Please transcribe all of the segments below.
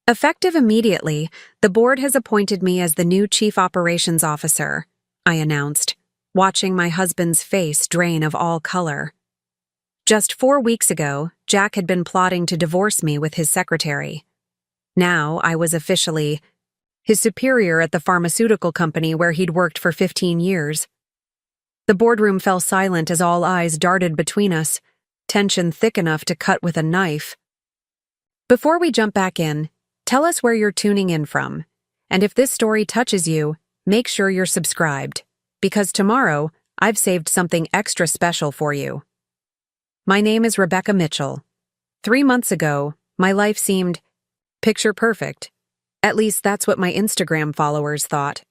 Effective immediately, the board has appointed me as the new Chief Operations Officer, I announced, watching my husband's face drain of all color. Just 4 weeks ago, Jack had been plotting to divorce me with his secretary. Now I was officially his superior at the pharmaceutical company where he'd worked for 15 years. The boardroom fell silent as all eyes darted between us, tension thick enough to cut with a knife. Before we jump back in, tell us where you're tuning in from, and if this story touches you, make sure you're subscribed, because tomorrow I've saved something extra special for you. My name is Rebecca Mitchell. 3 months ago, my life seemed picture perfect. At least that's what my Instagram followers thought.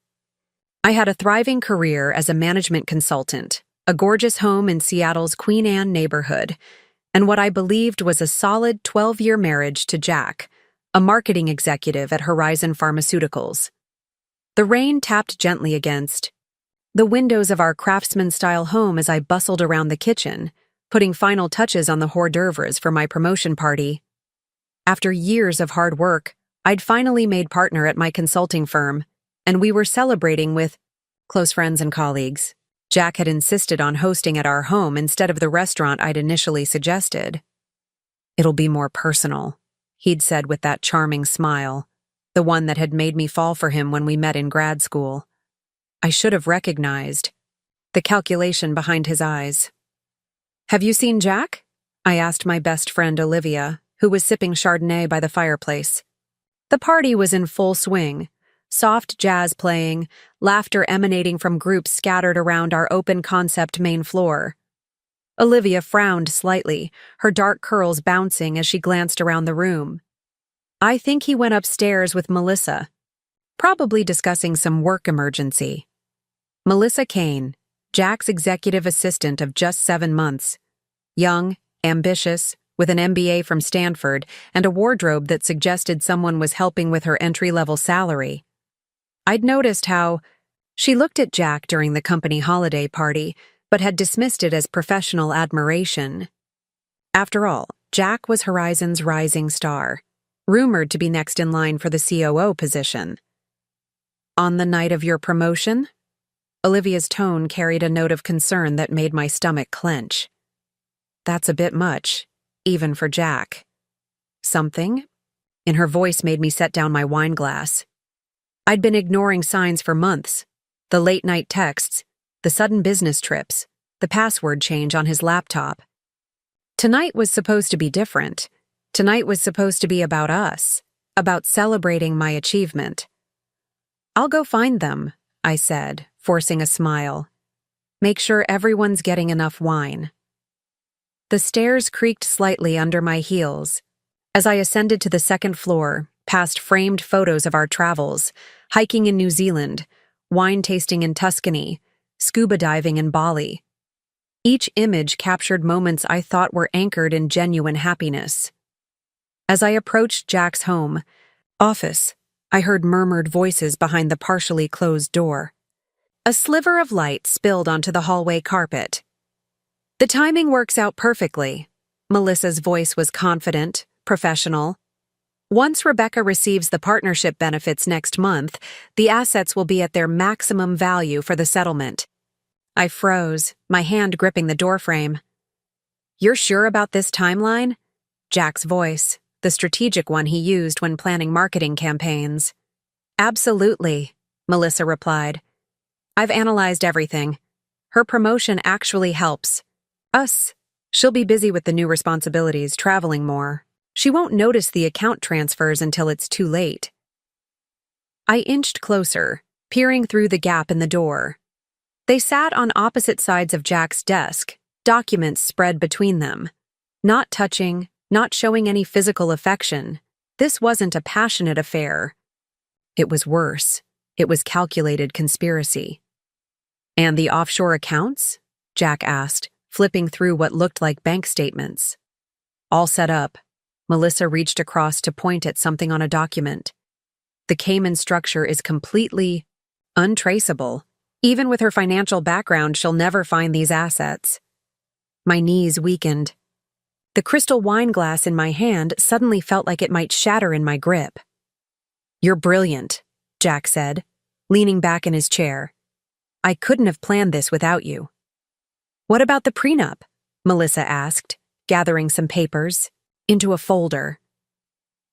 I had a thriving career as a management consultant, a gorgeous home in Seattle's Queen Anne neighborhood, and what I believed was a solid 12-year marriage to Jack, a marketing executive at Horizon Pharmaceuticals. The rain tapped gently against the windows of our craftsman-style home as I bustled around the kitchen, putting final touches on the hors d'oeuvres for my promotion party. After years of hard work, I'd finally made partner at my consulting firm, and we were celebrating with close friends and colleagues. Jack had insisted on hosting at our home instead of the restaurant I'd initially suggested. "It'll be more personal," he'd said with that charming smile, the one that had made me fall for him when we met in grad school. I should have recognized the calculation behind his eyes. "Have you seen Jack?" I asked my best friend Olivia, who was sipping Chardonnay by the fireplace. The party was in full swing, soft jazz playing, laughter emanating from groups scattered around our open-concept main floor. Olivia frowned slightly, her dark curls bouncing as she glanced around the room. "I think he went upstairs with Melissa, probably discussing some work emergency." Melissa Kane, Jack's executive assistant of just 7 months. Young, ambitious, with an MBA from Stanford and a wardrobe that suggested someone was helping with her entry-level salary. I'd noticed how she looked at Jack during the company holiday party, but had dismissed it as professional admiration. After all, Jack was Horizon's rising star, rumored to be next in line for the COO position. "On the night of your promotion?" Olivia's tone carried a note of concern that made my stomach clench. "That's a bit much, even for Jack." "Something?" in her voice made me set down my wine glass. I'd been ignoring signs for months. The late-night texts, the sudden business trips, the password change on his laptop. Tonight was supposed to be different. Tonight was supposed to be about us, about celebrating my achievement. "I'll go find them," I said, forcing a smile. "Make sure everyone's getting enough wine." The stairs creaked slightly under my heels. As I ascended to the second floor, past framed photos of our travels, hiking in New Zealand, wine tasting in Tuscany, scuba diving in Bali. Each image captured moments I thought were anchored in genuine happiness. As I approached Jack's office, I heard murmured voices behind the partially closed door. A sliver of light spilled onto the hallway carpet. "The timing works out perfectly." Melissa's voice was confident, professional. "Once Rebecca receives the partnership benefits next month, the assets will be at their maximum value for the settlement." I froze, my hand gripping the doorframe. "You're sure about this timeline?" Jack's voice, the strategic one he used when planning marketing campaigns. "Absolutely," Melissa replied. "I've analyzed everything. Her promotion actually helps us. She'll be busy with the new responsibilities, traveling more. She won't notice the account transfers until it's too late." I inched closer, peering through the gap in the door. They sat on opposite sides of Jack's desk, documents spread between them. Not touching, not showing any physical affection. This wasn't a passionate affair. It was worse. It was calculated conspiracy. "And the offshore accounts?" Jack asked, flipping through what looked like bank statements. "All set up." Melissa reached across to point at something on a document. "The Cayman structure is completely untraceable. Even with her financial background, she'll never find these assets." My knees weakened. The crystal wine glass in my hand suddenly felt like it might shatter in my grip. "You're brilliant," Jack said, leaning back in his chair. "I couldn't have planned this without you." "What about the prenup?" Melissa asked, gathering some papers into a folder.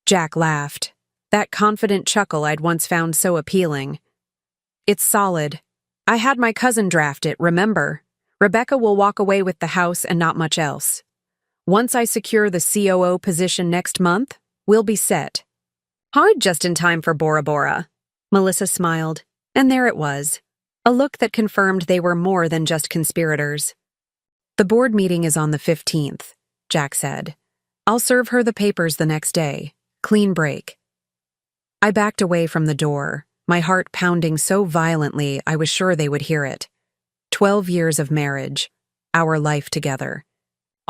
Jack laughed, that confident chuckle I'd once found so appealing. "It's solid. I had my cousin draft it, remember? Rebecca will walk away with the house and not much else. Once I secure the COO position next month, we'll be set." "Hard just in time for Bora Bora." Melissa smiled, and there it was, a look that confirmed they were more than just conspirators. "The board meeting is on the 15th, Jack said. "I'll serve her the papers the next day. Clean break." I backed away from the door, my heart pounding so violently I was sure they would hear it. 12 years of marriage, our life together.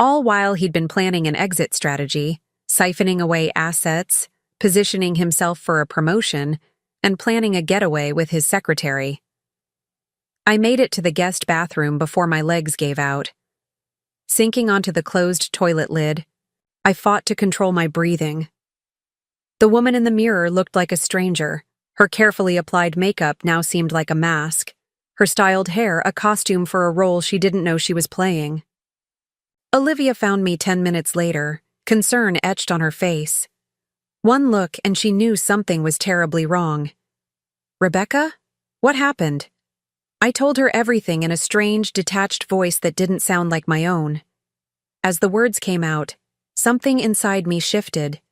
All while he'd been planning an exit strategy, siphoning away assets, positioning himself for a promotion, and planning a getaway with his secretary. I made it to the guest bathroom before my legs gave out. Sinking onto the closed toilet lid, I fought to control my breathing. The woman in the mirror looked like a stranger. Her carefully applied makeup now seemed like a mask, her styled hair a costume for a role she didn't know she was playing. Olivia found me 10 minutes later, concern etched on her face. One look and she knew something was terribly wrong. "Rebecca? What happened?" I told her everything in a strange, detached voice that didn't sound like my own. As the words came out, something inside me shifted.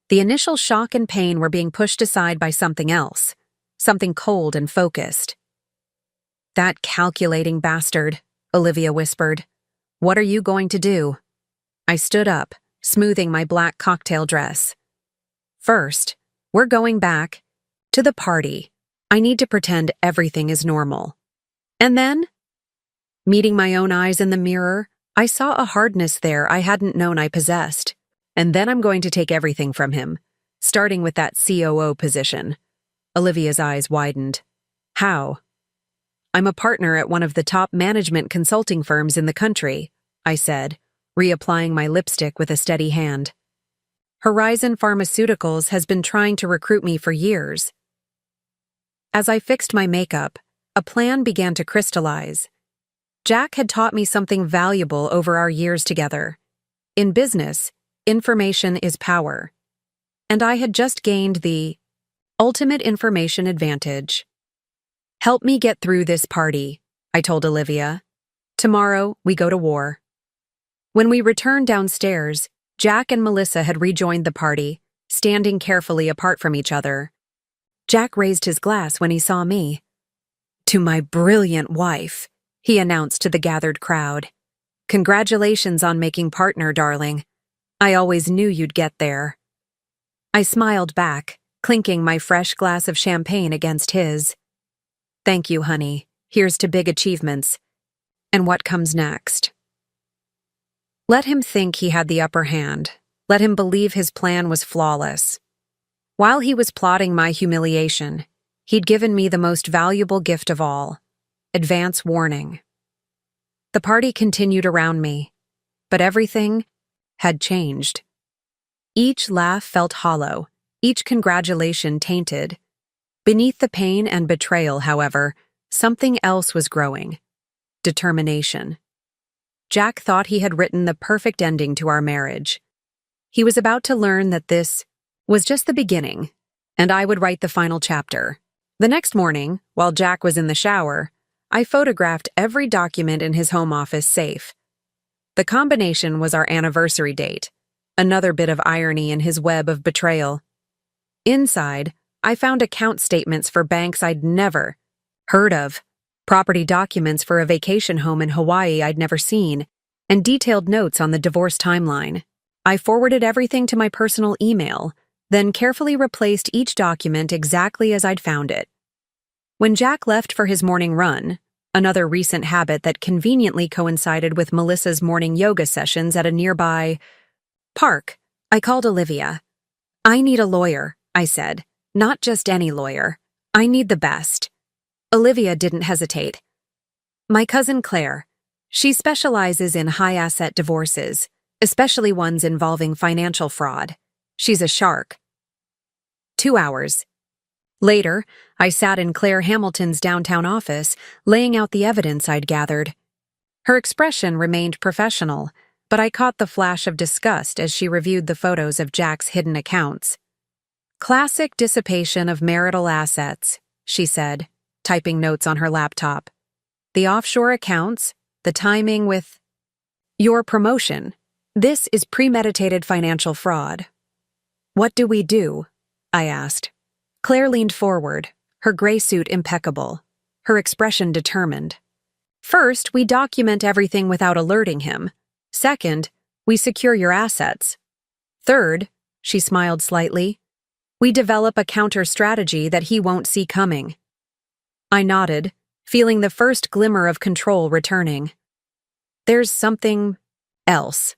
The initial shock and pain were being pushed aside by something else, something cold and focused. "That calculating bastard," Olivia whispered. "What are you going to do?" I stood up, smoothing my black cocktail dress. "First, we're going back to the party. I need to pretend everything is normal. And then?" Meeting my own eyes in the mirror, I saw a hardness there I hadn't known I possessed. "And then I'm going to take everything from him, starting with that COO position." Olivia's eyes widened. "How?" "I'm a partner at one of the top management consulting firms in the country," I said, reapplying my lipstick with a steady hand. "Horizon Pharmaceuticals has been trying to recruit me for years." As I fixed my makeup, a plan began to crystallize. Jack had taught me something valuable over our years together. In business, information is power. And I had just gained the ultimate information advantage. "Help me get through this party," I told Olivia. "Tomorrow, we go to war." When we returned downstairs, Jack and Melissa had rejoined the party, standing carefully apart from each other. Jack raised his glass when he saw me. "To my brilliant wife," he announced to the gathered crowd. "Congratulations on making partner, darling. I always knew you'd get there." I smiled back, clinking my fresh glass of champagne against his. "Thank you, honey. Here's to big achievements. And what comes next?" Let him think he had the upper hand. Let him believe his plan was flawless. While he was plotting my humiliation, he'd given me the most valuable gift of all: advance warning. The party continued around me, but everything had changed. Each laugh felt hollow, each congratulation tainted. Beneath the pain and betrayal, however, something else was growing: determination. Jack thought he had written the perfect ending to our marriage. He was about to learn that this was just the beginning, and I would write the final chapter. The next morning, while Jack was in the shower, I photographed every document in his home office safe. The combination was our anniversary date, another bit of irony in his web of betrayal. Inside, I found account statements for banks I'd never heard of, property documents for a vacation home in Hawaii I'd never seen, and detailed notes on the divorce timeline. I forwarded everything to my personal email, then carefully replaced each document exactly as I'd found it. When Jack left for his morning run, another recent habit that conveniently coincided with Melissa's morning yoga sessions at a nearby park, I called Olivia. "I need a lawyer," I said. "Not just any lawyer. I need the best." Olivia didn't hesitate. "My cousin Claire. She specializes in high-asset divorces, especially ones involving financial fraud. She's a shark." 2 hours. Later, I sat in Claire Hamilton's downtown office, laying out the evidence I'd gathered. Her expression remained professional, but I caught the flash of disgust as she reviewed the photos of Jack's hidden accounts. "Classic dissipation of marital assets," she said, typing notes on her laptop. "The offshore accounts, the timing with your promotion. This is premeditated financial fraud." "What do we do?" I asked. Claire leaned forward, her gray suit impeccable, her expression determined. "First, we document everything without alerting him. Second, we secure your assets. Third," she smiled slightly, "we develop a counter-strategy that he won't see coming." I nodded, feeling the first glimmer of control returning. "There's something else.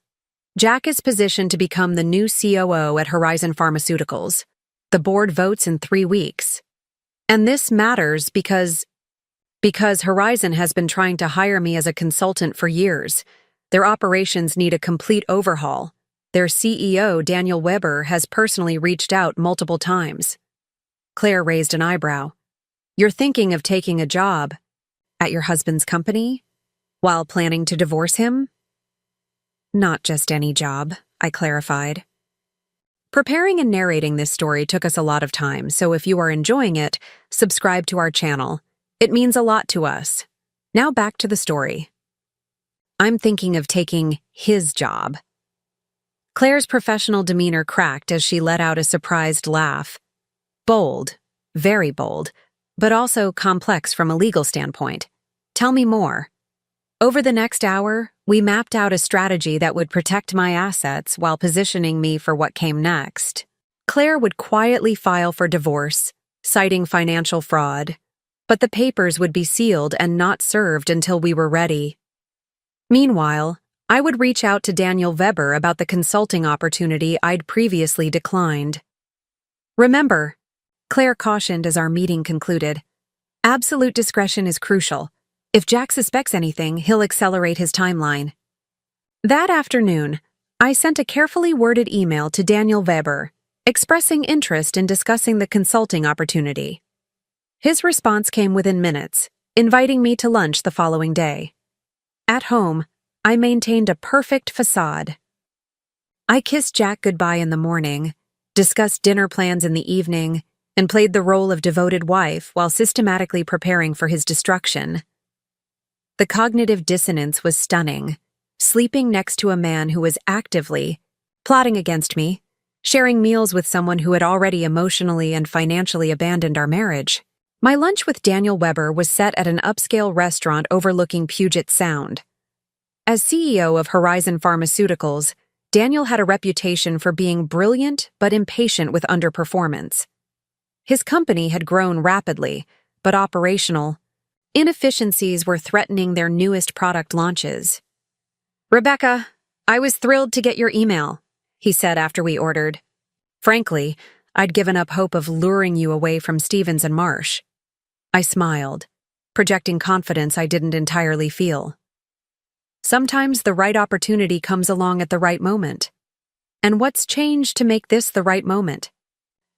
Jack is positioned to become the new COO at Horizon Pharmaceuticals. The board votes in 3 weeks. And this matters because Horizon has been trying to hire me as a consultant for years. Their operations need a complete overhaul. Their CEO, Daniel Weber, has personally reached out multiple times." Claire raised an eyebrow. "You're thinking of taking a job at your husband's company while planning to divorce him?" "Not just any job," I clarified. Preparing and narrating this story took us a lot of time, so if you are enjoying it, subscribe to our channel. It means a lot to us. Now back to the story. "I'm thinking of taking his job." Claire's professional demeanor cracked as she let out a surprised laugh. Bold, very bold, but also complex from a legal standpoint. "Tell me more." Over the next hour, we mapped out a strategy that would protect my assets while positioning me for what came next. Claire would quietly file for divorce, citing financial fraud, but the papers would be sealed and not served until we were ready. Meanwhile, I would reach out to Daniel Weber about the consulting opportunity I'd previously declined. "Remember," Claire cautioned as our meeting concluded, "absolute discretion is crucial. If Jack suspects anything, he'll accelerate his timeline." That afternoon, I sent a carefully worded email to Daniel Weber, expressing interest in discussing the consulting opportunity. His response came within minutes, inviting me to lunch the following day. At home, I maintained a perfect facade. I kissed Jack goodbye in the morning, discussed dinner plans in the evening, and played the role of devoted wife while systematically preparing for his destruction. The cognitive dissonance was stunning, sleeping next to a man who was actively plotting against me, sharing meals with someone who had already emotionally and financially abandoned our marriage. My lunch with Daniel Weber was set at an upscale restaurant overlooking Puget Sound. As CEO of Horizon Pharmaceuticals, Daniel had a reputation for being brilliant but impatient with underperformance. His company had grown rapidly, but operational inefficiencies were threatening their newest product launches. "Rebecca, I was thrilled to get your email," he said after we ordered. "Frankly, I'd given up hope of luring you away from Stevens and Marsh." I smiled, projecting confidence I didn't entirely feel. Sometimes the right opportunity comes along at the right moment. And what's changed to make this the right moment?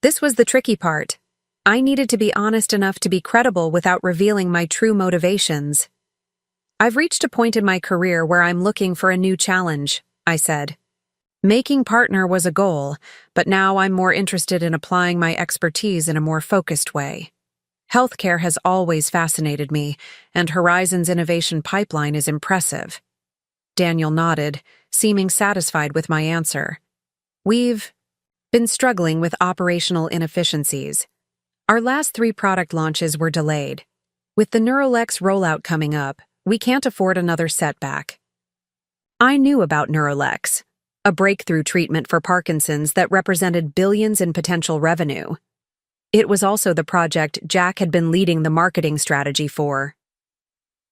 This was the tricky part. I needed to be honest enough to be credible without revealing my true motivations. "I've reached a point in my career where I'm looking for a new challenge," I said. "Making partner was a goal, but now I'm more interested in applying my expertise in a more focused way. Healthcare has always fascinated me, and Horizon's innovation pipeline is impressive." Daniel nodded, seeming satisfied with my answer. "We've been struggling with operational inefficiencies. Our last 3 product launches were delayed. With the Neurolex rollout coming up, we can't afford another setback." I knew about Neurolex, a breakthrough treatment for Parkinson's that represented billions in potential revenue. It was also the project Jack had been leading the marketing strategy for.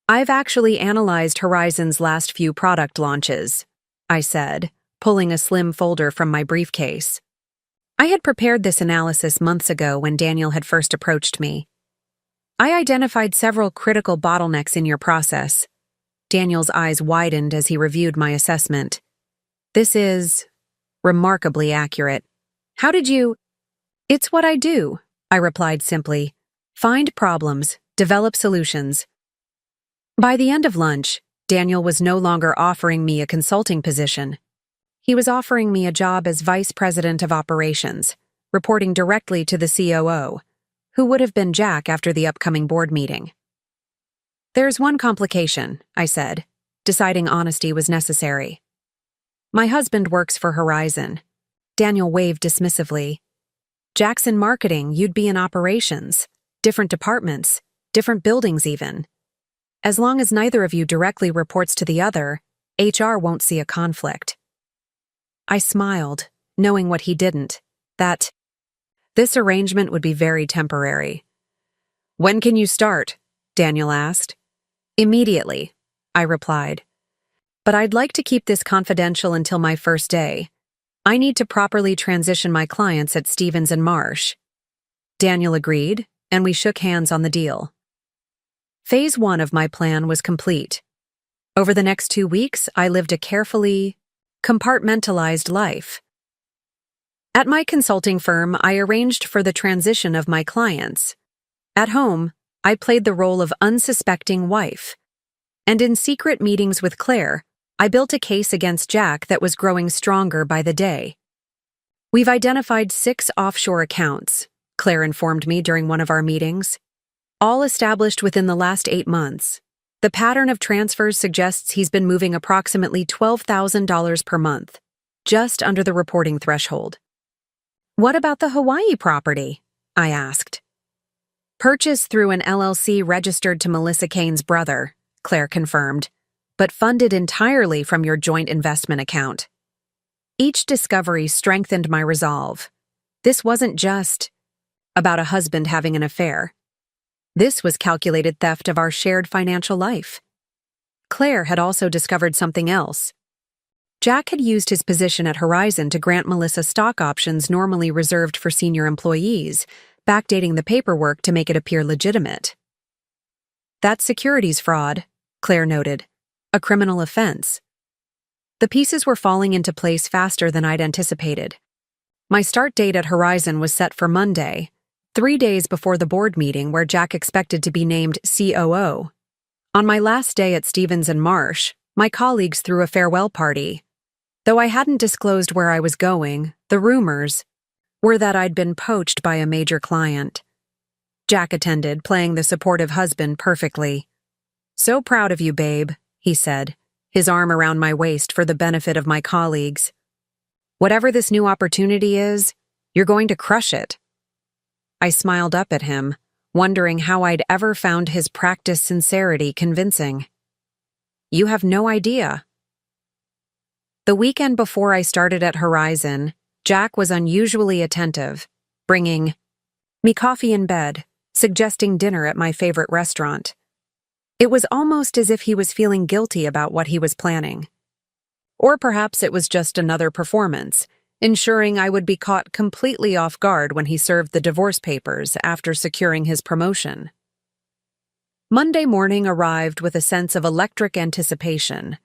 "I've actually analyzed Horizon's last few product launches," I said, pulling a slim folder from my briefcase. I had prepared this analysis months ago when Daniel had first approached me. "I identified several critical bottlenecks in your process." Daniel's eyes widened as he reviewed my assessment. "This is remarkably accurate. How did you..." It's what I do, I replied simply. Find problems, develop solutions. By the end of lunch, Daniel was no longer offering me a consulting position. He was offering me a job as vice president of operations, reporting directly to the COO, who would have been Jack after the upcoming board meeting. There's one complication, I said, deciding honesty was necessary. My husband works for Horizon. Daniel waved dismissively. Jack's in marketing, you'd be in operations. Different departments, different buildings even. As long as neither of you directly reports to the other, HR won't see a conflict. I smiled, knowing what he didn't, that this arrangement would be very temporary. When can you start? Daniel asked. Immediately, I replied. But I'd like to keep this confidential until my first day. I need to properly transition my clients at Stevens and Marsh. Daniel agreed, and we shook hands on the deal. Phase 1 of my plan was complete. Over the next 2 weeks, I lived a carefully compartmentalized life. At my consulting firm, I arranged for the transition of my clients. At home, I played the role of unsuspecting wife. And in secret meetings with Claire, I built a case against Jack that was growing stronger by the day. We've identified 6 offshore accounts, Claire informed me during one of our meetings, all established within the last 8 months. The pattern of transfers suggests he's been moving approximately $12,000 per month, just under the reporting threshold. What about the Hawaii property? I asked. Purchased through an LLC registered to Melissa Kane's brother, Claire confirmed, but funded entirely from your joint investment account. Each discovery strengthened my resolve. This wasn't just about a husband having an affair. This was calculated theft of our shared financial life. Claire had also discovered something else. Jack had used his position at Horizon to grant Melissa stock options normally reserved for senior employees, backdating the paperwork to make it appear legitimate. That's securities fraud, Claire noted. A criminal offense. The pieces were falling into place faster than I'd anticipated. My start date at Horizon was set for Monday, 3 days before the board meeting where Jack expected to be named COO. On my last day at Stevens and Marsh, my colleagues threw a farewell party. Though I hadn't disclosed where I was going, the rumors were that I'd been poached by a major client. Jack attended, playing the supportive husband perfectly. So proud of you, babe, he said, his arm around my waist for the benefit of my colleagues. Whatever this new opportunity is, you're going to crush it. I smiled up at him, wondering how I'd ever found his practiced sincerity convincing. You have no idea. The weekend before I started at Horizon, Jack was unusually attentive, bringing me coffee in bed, suggesting dinner at my favorite restaurant. It was almost as if he was feeling guilty about what he was planning. Or perhaps it was just another performance, ensuring I would be caught completely off guard when he served the divorce papers after securing his promotion. Monday morning arrived with a sense of electric anticipation.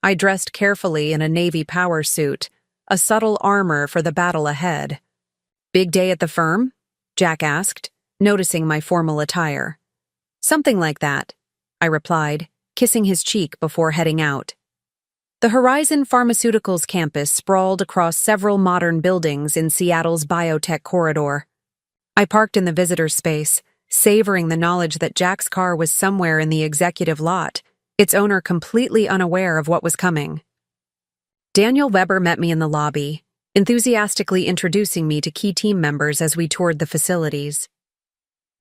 I dressed carefully in a navy power suit, a subtle armor for the battle ahead. Big day at the firm? Jack asked, noticing my formal attire. Something like that, I replied, kissing his cheek before heading out. The Horizon Pharmaceuticals campus sprawled across several modern buildings in Seattle's biotech corridor. I parked in the visitor's space, savoring the knowledge that Jack's car was somewhere in the executive lot, its owner completely unaware of what was coming. Daniel Weber met me in the lobby, enthusiastically introducing me to key team members as we toured the facilities.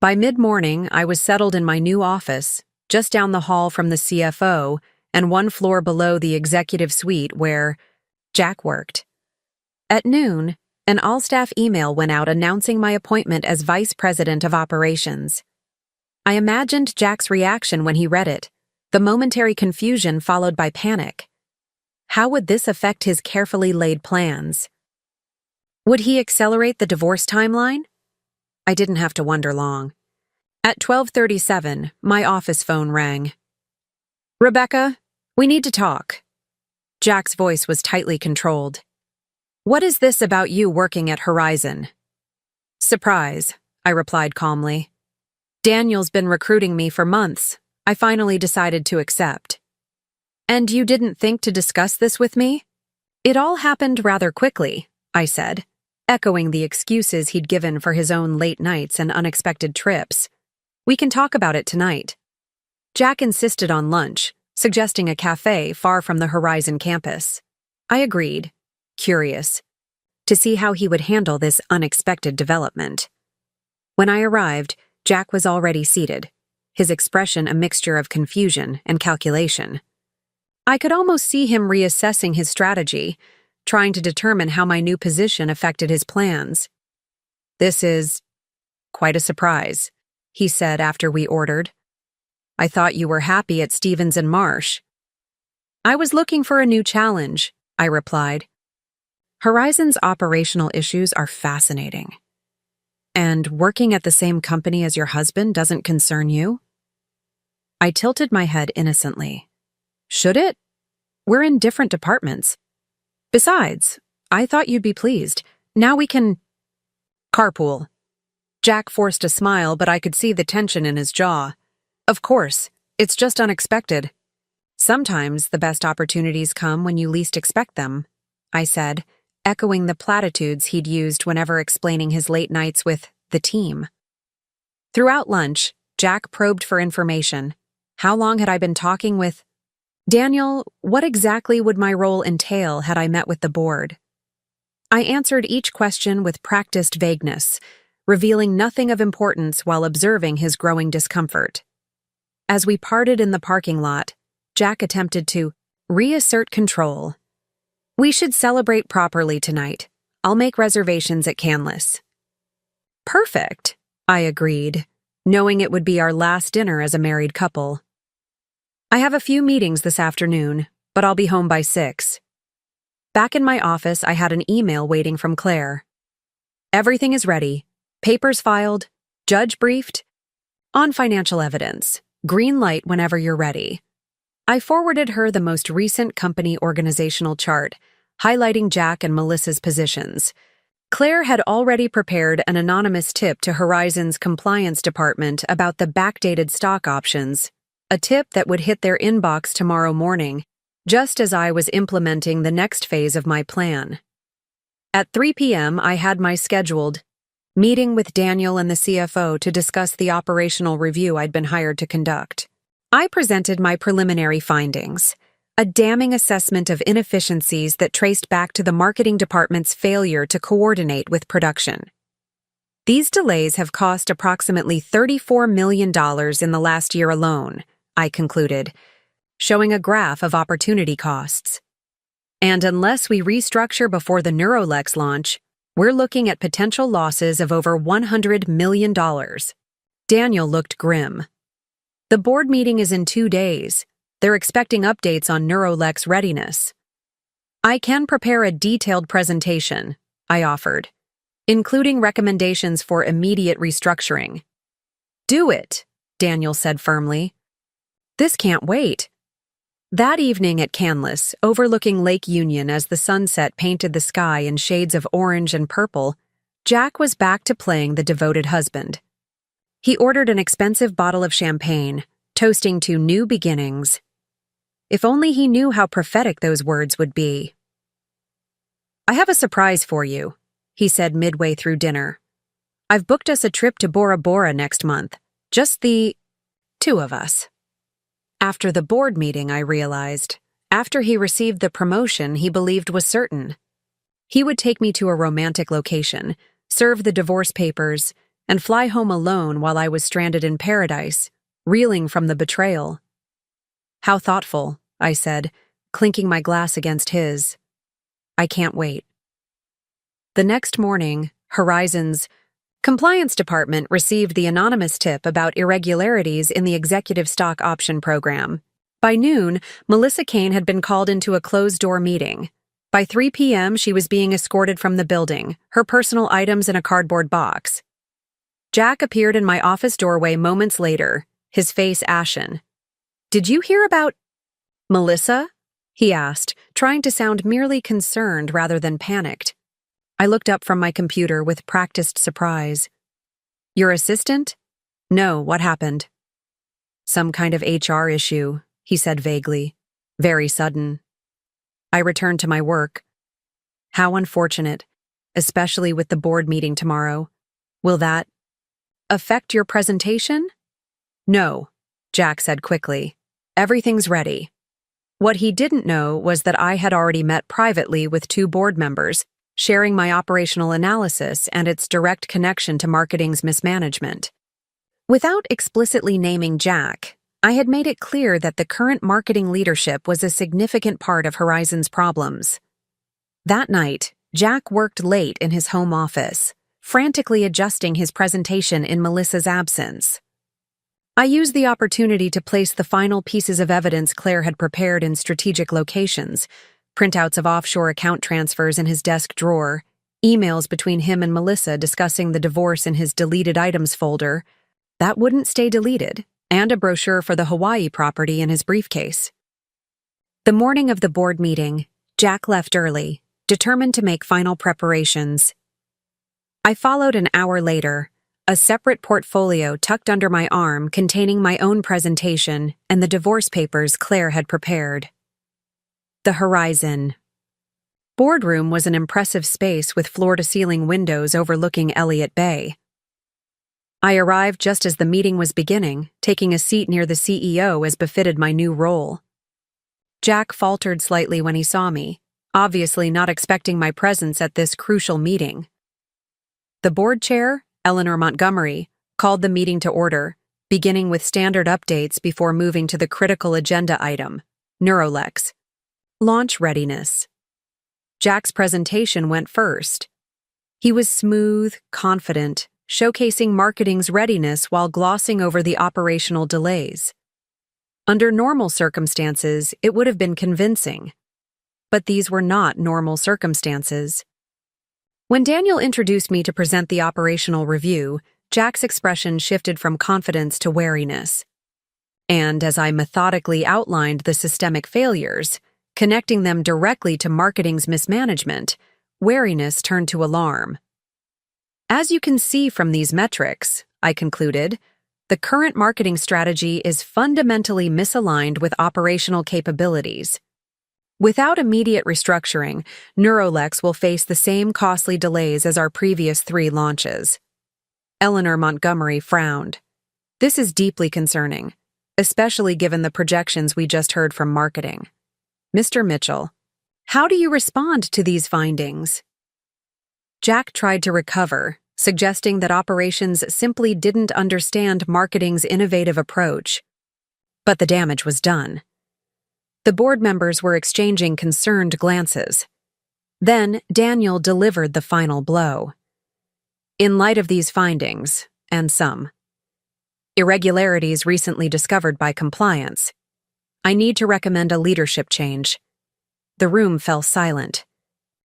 By mid-morning, I was settled in my new office, just down the hall from the CFO and 1 floor below the executive suite where Jack worked. At noon, an all-staff email went out announcing my appointment as Vice President of Operations. I imagined Jack's reaction when he read it, the momentary confusion followed by panic. How would this affect his carefully laid plans? Would he accelerate the divorce timeline? I didn't have to wonder long. At 12:37, my office phone rang. Rebecca, we need to talk. Jack's voice was tightly controlled. What is this about you working at Horizon? Surprise, I replied calmly. Daniel's been recruiting me for months. I finally decided to accept. And you didn't think to discuss this with me? It all happened rather quickly, I said, echoing the excuses he'd given for his own late nights and unexpected trips. We can talk about it tonight. Jack insisted on lunch, suggesting a cafe far from the Horizon campus. I agreed, curious, to see how he would handle this unexpected development. When I arrived, Jack was already seated, his expression a mixture of confusion and calculation. I could almost see him reassessing his strategy, trying to determine how my new position affected his plans. This is quite a surprise, he said after we ordered. I thought you were happy at Stevens and Marsh. I was looking for a new challenge, I replied. Horizon's operational issues are fascinating. And working at the same company as your husband doesn't concern you? I tilted my head innocently. Should it? We're in different departments. Besides, I thought you'd be pleased. Now we can carpool. Jack forced a smile, but I could see the tension in his jaw. Of course, it's just unexpected. Sometimes the best opportunities come when you least expect them, I said, echoing the platitudes he'd used whenever explaining his late nights with the team. Throughout lunch, Jack probed for information. How long had I been talking with Daniel? What exactly would my role entail had I met with the board? I answered each question with practiced vagueness, revealing nothing of importance while observing his growing discomfort. As we parted in the parking lot, Jack attempted to reassert control. We should celebrate properly tonight. I'll make reservations at Canlis. Perfect, I agreed, knowing it would be our last dinner as a married couple. I have a few meetings this afternoon, but I'll be home by 6. Back in my office, I had an email waiting from Claire. Everything is ready. Papers filed. Judge briefed. On financial evidence. Green light whenever you're ready. I forwarded her the most recent company organizational chart, highlighting Jack and Melissa's positions. Claire had already prepared an anonymous tip to Horizon's compliance department about the backdated stock options, a tip that would hit their inbox tomorrow morning, just as I was implementing the next phase of my plan. At 3 p.m., I had my scheduled meeting with Daniel and the CFO to discuss the operational review I'd been hired to conduct. I presented my preliminary findings, a damning assessment of inefficiencies that traced back to the marketing department's failure to coordinate with production. These delays have cost approximately $34 million in the last year alone, I concluded, showing a graph of opportunity costs. And unless we restructure before the Neurolex launch, we're looking at potential losses of over $100 million. Daniel looked grim. The board meeting is in 2 days. They're expecting updates on Neurolex readiness. I can prepare a detailed presentation, I offered, including recommendations for immediate restructuring. Do it, Daniel said firmly. This can't wait. That evening at Canlis, overlooking Lake Union as the sunset painted the sky in shades of orange and purple, Jack was back to playing the devoted husband. He ordered an expensive bottle of champagne, toasting to new beginnings. If only he knew how prophetic those words would be. I have a surprise for you, he said midway through dinner. I've booked us a trip to Bora Bora next month, just the 2 of us. After the board meeting, I realized, after he received the promotion he believed was certain. He would take me to a romantic location, serve the divorce papers, and fly home alone while I was stranded in paradise, reeling from the betrayal. How thoughtful, I said, clinking my glass against his. I can't wait. The next morning, Horizon's compliance department received the anonymous tip about irregularities in the executive stock option program. By noon, Melissa Kane had been called into a closed-door meeting. By 3 p.m., she was being escorted from the building, her personal items in a cardboard box. Jack appeared in my office doorway moments later, his face ashen. Did you hear about Melissa? He asked, trying to sound merely concerned rather than panicked. I looked up from my computer with practiced surprise. Your assistant? No, what happened? Some kind of HR issue, he said vaguely. Very sudden. I returned to my work. How unfortunate, especially with the board meeting tomorrow. Will that affect your presentation? No, Jack said quickly. Everything's ready. What he didn't know was that I had already met privately with 2 board members, sharing my operational analysis and its direct connection to marketing's mismanagement. Without explicitly naming Jack, I had made it clear that the current marketing leadership was a significant part of Horizon's problems. That night, Jack worked late in his home office, frantically adjusting his presentation in Melissa's absence. I used the opportunity to place the final pieces of evidence Claire had prepared in strategic locations, printouts of offshore account transfers in his desk drawer, emails between him and Melissa discussing the divorce in his deleted items folder, that wouldn't stay deleted, and a brochure for the Hawaii property in his briefcase. The morning of the board meeting, Jack left early, determined to make final preparations. I followed an hour later, a separate portfolio tucked under my arm containing my own presentation and the divorce papers Claire had prepared. The Horizon. Boardroom was an impressive space with floor-to-ceiling windows overlooking Elliott Bay. I arrived just as the meeting was beginning, taking a seat near the CEO as befitted my new role. Jack faltered slightly when he saw me, obviously not expecting my presence at this crucial meeting. The board chair, Eleanor Montgomery, called the meeting to order, beginning with standard updates before moving to the critical agenda item, Neurolex. Launch readiness. Jack's presentation went first. He was smooth, confident, showcasing marketing's readiness while glossing over the operational delays. Under normal circumstances, it would have been convincing. But these were not normal circumstances. When Daniel introduced me to present the operational review, Jack's expression shifted from confidence to wariness. And as I methodically outlined the systemic failures, connecting them directly to marketing's mismanagement, wariness turned to alarm. As you can see from these metrics, I concluded, the current marketing strategy is fundamentally misaligned with operational capabilities. Without immediate restructuring, Neurolex will face the same costly delays as our previous 3 launches. Eleanor Montgomery frowned. This is deeply concerning, especially given the projections we just heard from marketing. Mr. Mitchell, how do you respond to these findings? Jack tried to recover, suggesting that operations simply didn't understand marketing's innovative approach. But the damage was done. The board members were exchanging concerned glances. Then Daniel delivered the final blow. In light of these findings, and some irregularities recently discovered by compliance, I need to recommend a leadership change. The room fell silent.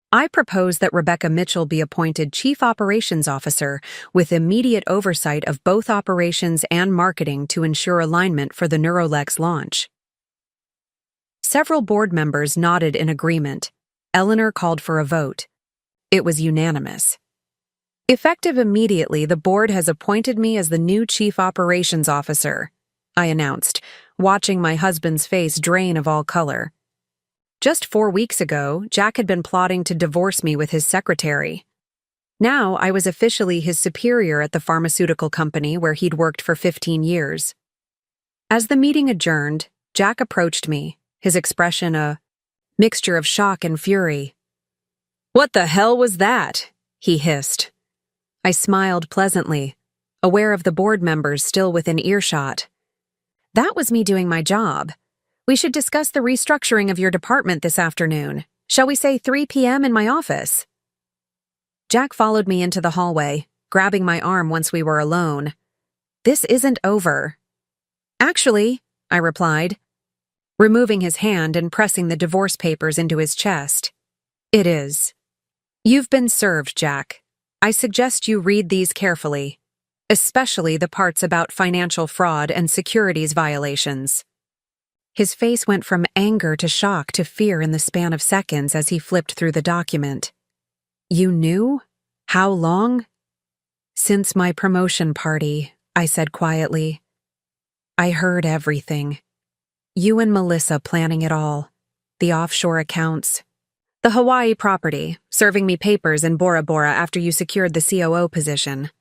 I propose that Rebecca Mitchell be appointed Chief Operations Officer with immediate oversight of both operations and marketing to ensure alignment for the Neurolex launch. Several board members nodded in agreement. Eleanor called for a vote. It was unanimous. Effective immediately, the board has appointed me as the new Chief Operations Officer, I announced, watching my husband's face drain of all color. Just 4 weeks ago, Jack had been plotting to divorce me with his secretary. Now I was officially his superior at the pharmaceutical company where he'd worked for 15 years. As the meeting adjourned, Jack approached me, his expression a mixture of shock and fury. "What the hell was that?" he hissed. I smiled pleasantly, aware of the board members still within earshot. "That was me doing my job. We should discuss the restructuring of your department this afternoon. Shall we say 3 p.m. in my office?" Jack followed me into the hallway, grabbing my arm once we were alone. "This isn't over." "Actually," I replied, removing his hand and pressing the divorce papers into his chest. "It is." "You've been served, Jack. I suggest you read these carefully, especially the parts about financial fraud and securities violations." His face went from anger to shock to fear in the span of seconds as he flipped through the document. You knew? How long? Since my promotion party, I said quietly. I heard everything. You and Melissa planning it all. The offshore accounts. The Hawaii property, serving me papers in Bora Bora after you secured the COO position.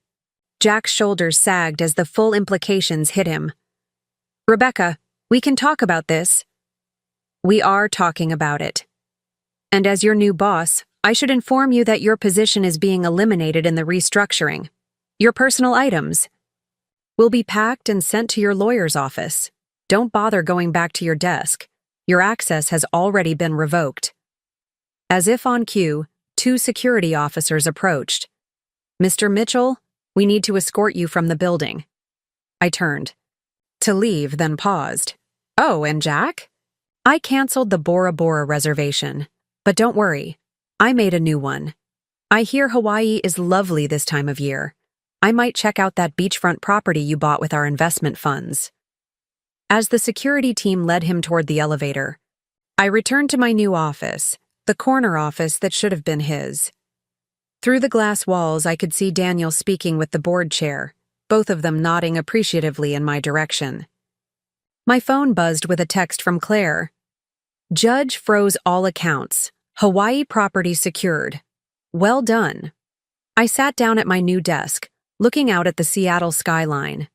Jack's shoulders sagged as the full implications hit him. Rebecca, we can talk about this. We are talking about it. And as your new boss, I should inform you that your position is being eliminated in the restructuring. Your personal items will be packed and sent to your lawyer's office. Don't bother going back to your desk. Your access has already been revoked. As if on cue, 2 security officers approached. Mr. Mitchell, we need to escort you from the building. I turned to leave, then paused. Oh, and Jack? I canceled the Bora Bora reservation. But don't worry, I made a new one. I hear Hawaii is lovely this time of year. I might check out that beachfront property you bought with our investment funds. As the security team led him toward the elevator, I returned to my new office, the corner office that should have been his. Through the glass walls, I could see Daniel speaking with the board chair, both of them nodding appreciatively in my direction. My phone buzzed with a text from Claire. Judge froze all accounts. Hawaii property secured. Well done. I sat down at my new desk, looking out at the Seattle skyline.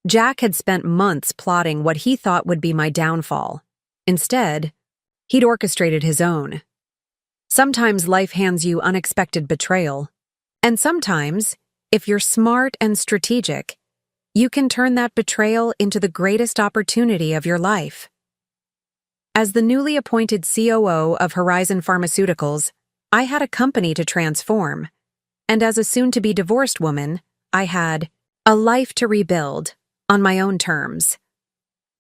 Jack had spent months plotting what he thought would be my downfall. Instead, he'd orchestrated his own. Sometimes life hands you unexpected betrayal. And sometimes, if you're smart and strategic, you can turn that betrayal into the greatest opportunity of your life. As the newly appointed COO of Horizon Pharmaceuticals, I had a company to transform. And as a soon-to-be divorced woman, I had a life to rebuild, on my own terms.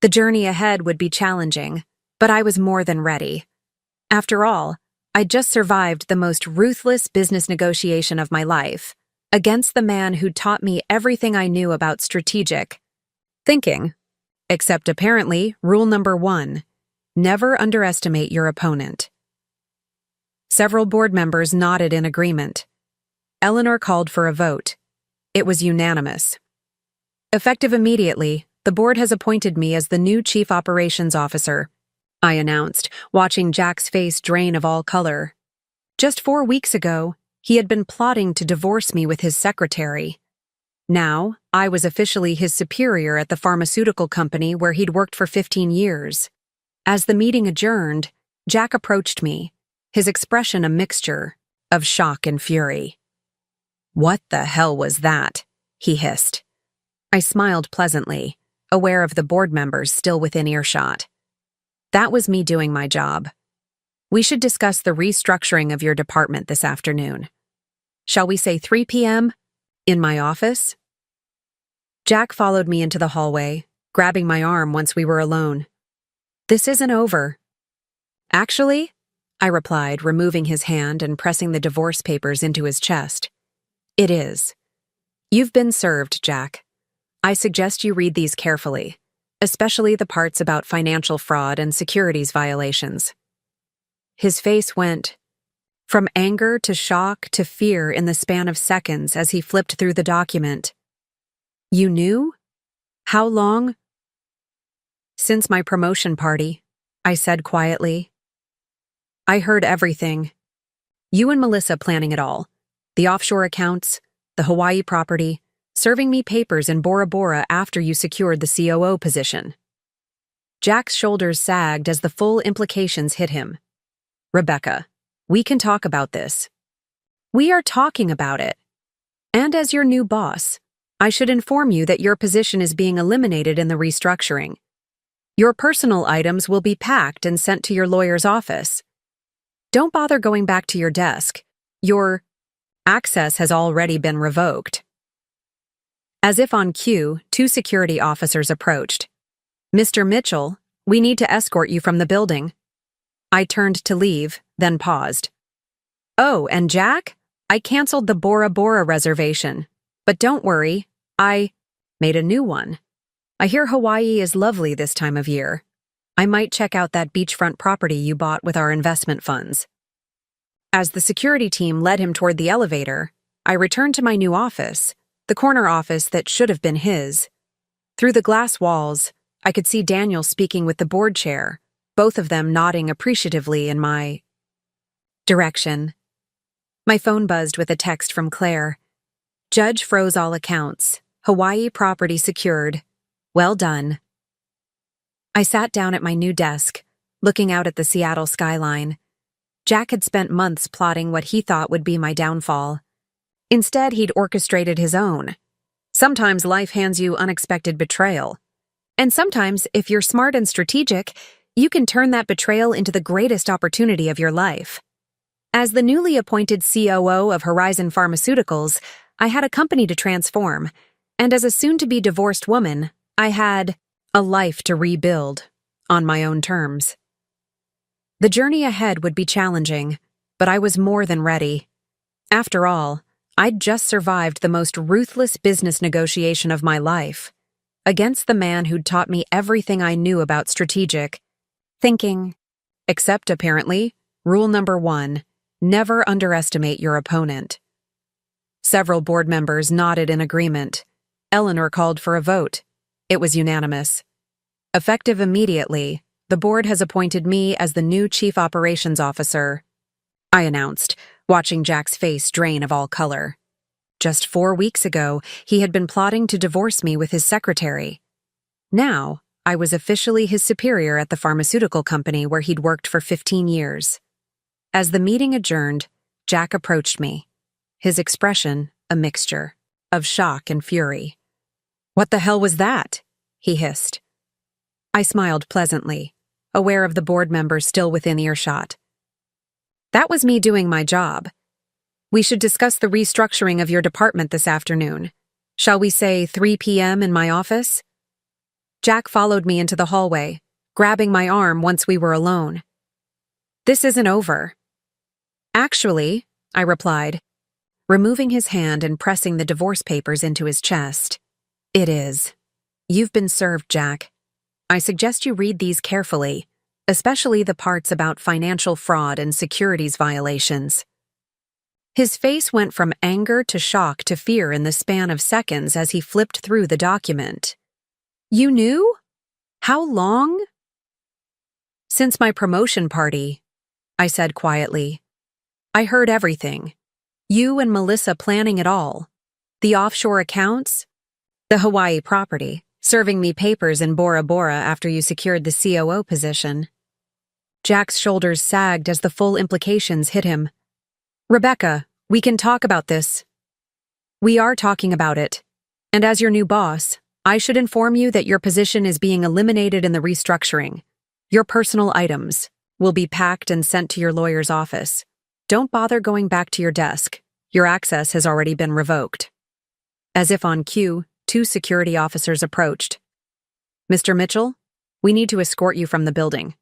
The journey ahead would be challenging, but I was more than ready. After all, I'd just survived the most ruthless business negotiation of my life, against the man who'd taught me everything I knew about strategic thinking. Except apparently, rule number 1, never underestimate your opponent. Several board members nodded in agreement. Eleanor called for a vote. It was unanimous. Effective immediately, the board has appointed me as the new Chief Operations Officer, I announced, watching Jack's face drain of all color. Just 4 weeks ago, he had been plotting to divorce me with his secretary. Now, I was officially his superior at the pharmaceutical company where he'd worked for 15 years. As the meeting adjourned, Jack approached me, his expression a mixture of shock and fury. What the hell was that? He hissed. I smiled pleasantly, aware of the board members still within earshot. That was me doing my job. We should discuss the restructuring of your department this afternoon. Shall we say 3 p.m.? In my office? Jack followed me into the hallway, grabbing my arm once we were alone. This isn't over. Actually, I replied, removing his hand and pressing the divorce papers into his chest. It is. You've been served, Jack. I suggest you read these carefully, especially the parts about financial fraud and securities violations. His face went from anger to shock to fear in the span of seconds as he flipped through the document. You knew? How long? Since my promotion party, I said quietly. I heard everything. You and Melissa planning it all. The offshore accounts, the Hawaii property, serving me papers in Bora Bora after you secured the COO position. Jack's shoulders sagged as the full implications hit him. Rebecca, we can talk about this. We are talking about it. And as your new boss, I should inform you that your position is being eliminated in the restructuring. Your personal items will be packed and sent to your lawyer's office. Don't bother going back to your desk. Your access has already been revoked. As if on cue, 2 security officers approached. Mr. Mitchell, we need to escort you from the building. I turned to leave, then paused. Oh, and Jack? I canceled the Bora Bora reservation. But don't worry, I made a new one. I hear Hawaii is lovely this time of year. I might check out that beachfront property you bought with our investment funds. As the security team led him toward the elevator, I returned to my new office, the corner office that should have been his. Through the glass walls, I could see Daniel speaking with the board chair, both of them nodding appreciatively in my direction. My phone buzzed with a text from Claire. Judge froze all accounts. Hawaii property secured. Well done. I sat down at my new desk, looking out at the Seattle skyline. Jack had spent months plotting what he thought would be my downfall. Instead, he'd orchestrated his own. Sometimes life hands you unexpected betrayal. And sometimes, if you're smart and strategic, you can turn that betrayal into the greatest opportunity of your life. As the newly appointed COO of Horizon Pharmaceuticals, I had a company to transform, and as a soon-to-be divorced woman, I had a life to rebuild, on my own terms. The journey ahead would be challenging, but I was more than ready. After all, I'd just survived the most ruthless business negotiation of my life, against the man who'd taught me everything I knew about strategic thinking. Except, apparently, rule number 1, never underestimate your opponent. Several board members nodded in agreement. Eleanor called for a vote. It was unanimous. Effective immediately, the board has appointed me as the new Chief Operations Officer, I announced, watching Jack's face drain of all color. Just 4 weeks ago, he had been plotting to divorce me with his secretary. Now, I was officially his superior at the pharmaceutical company where he'd worked for 15 years. As the meeting adjourned, Jack approached me, his expression a mixture of shock and fury. "What the hell was that?" he hissed. I smiled pleasantly, aware of the board members still within earshot. "That was me doing my job. We should discuss the restructuring of your department this afternoon. Shall we say 3 p.m. in my office?" Jack followed me into the hallway, grabbing my arm once we were alone. "This isn't over." "Actually," I replied, removing his hand and pressing the divorce papers into his chest. "It is. You've been served, Jack. I suggest you read these carefully, especially the parts about financial fraud and securities violations." His face went from anger to shock to fear in the span of seconds as he flipped through the document. "You knew? How long?" "Since my promotion party," I said quietly. "I heard everything. You and Melissa planning it all. The offshore accounts, the Hawaii property, serving me papers in Bora Bora after you secured the COO position." Jack's shoulders sagged as the full implications hit him. "Rebecca, we can talk about this." "We are talking about it. And as your new boss, I should inform you that your position is being eliminated in the restructuring. Your personal items will be packed and sent to your lawyer's office. Don't bother going back to your desk. Your access has already been revoked." As if on cue, 2 security officers approached. "Mr. Mitchell, we need to escort you from the building."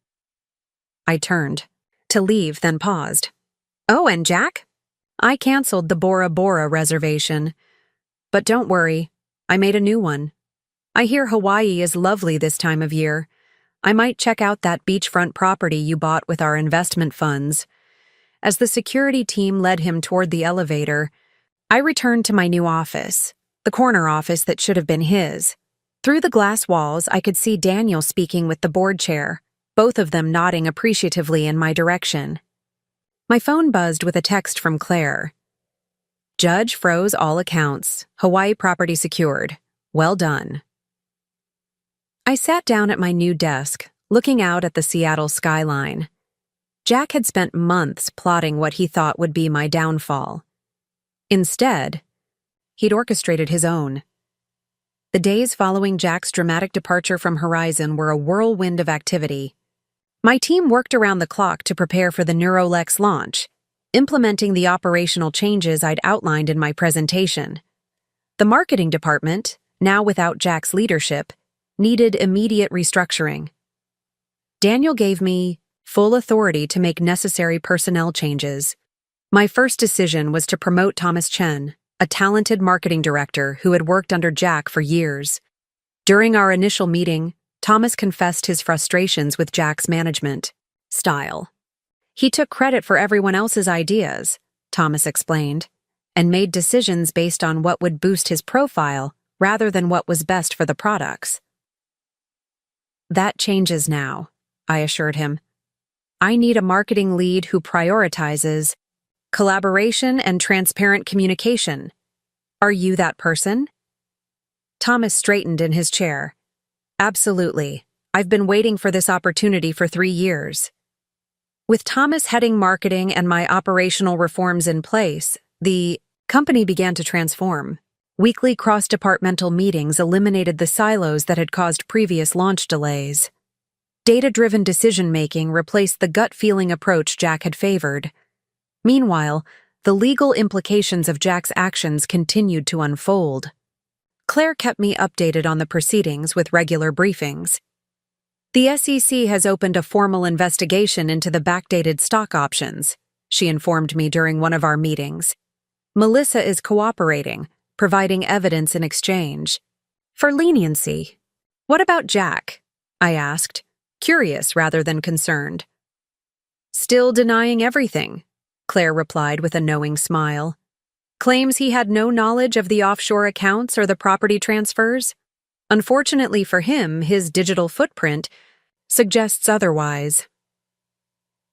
I turned to leave, then paused. "Oh, and Jack?" "I canceled the Bora Bora reservation. But don't worry, I made a new one. I hear Hawaii is lovely this time of year. I might check out that beachfront property you bought with our investment funds." As the security team led him toward the elevator, I returned to my new office, the corner office that should have been his. Through the glass walls, I could see Daniel speaking with the board chair, both of them nodding appreciatively in my direction. My phone buzzed with a text from Claire. "Judge froze all accounts. Hawaii property secured. Well done." I sat down at my new desk, looking out at the Seattle skyline. Jack had spent months plotting what he thought would be my downfall. Instead, he'd orchestrated his own. The days following Jack's dramatic departure from Horizon were a whirlwind of activity. My team worked around the clock to prepare for the Neurolex launch, implementing the operational changes I'd outlined in my presentation. The marketing department, now without Jack's leadership, needed immediate restructuring. Daniel gave me full authority to make necessary personnel changes. My first decision was to promote Thomas Chen, a talented marketing director who had worked under Jack for years. During our initial meeting, Thomas confessed his frustrations with Jack's management style. He took credit for everyone else's ideas, Thomas explained, and made decisions based on what would boost his profile rather than what was best for the products. That changes now, I assured him. I need a marketing lead who prioritizes collaboration and transparent communication. Are you that person? Thomas straightened in his chair. Absolutely. I've been waiting for this opportunity for 3 years. With Thomas heading marketing and my operational reforms in place, the company began to transform. Weekly cross-departmental meetings eliminated the silos that had caused previous launch delays. Data-driven decision-making replaced the gut-feeling approach Jack had favored. Meanwhile, the legal implications of Jack's actions continued to unfold. Claire kept me updated on the proceedings with regular briefings. The SEC has opened a formal investigation into the backdated stock options, she informed me during one of our meetings. Melissa is cooperating, providing evidence in exchange. For leniency. What about Jack? I asked, curious rather than concerned. Still denying everything, Claire replied with a knowing smile. Claims he had no knowledge of the offshore accounts or the property transfers. Unfortunately for him, his digital footprint suggests otherwise.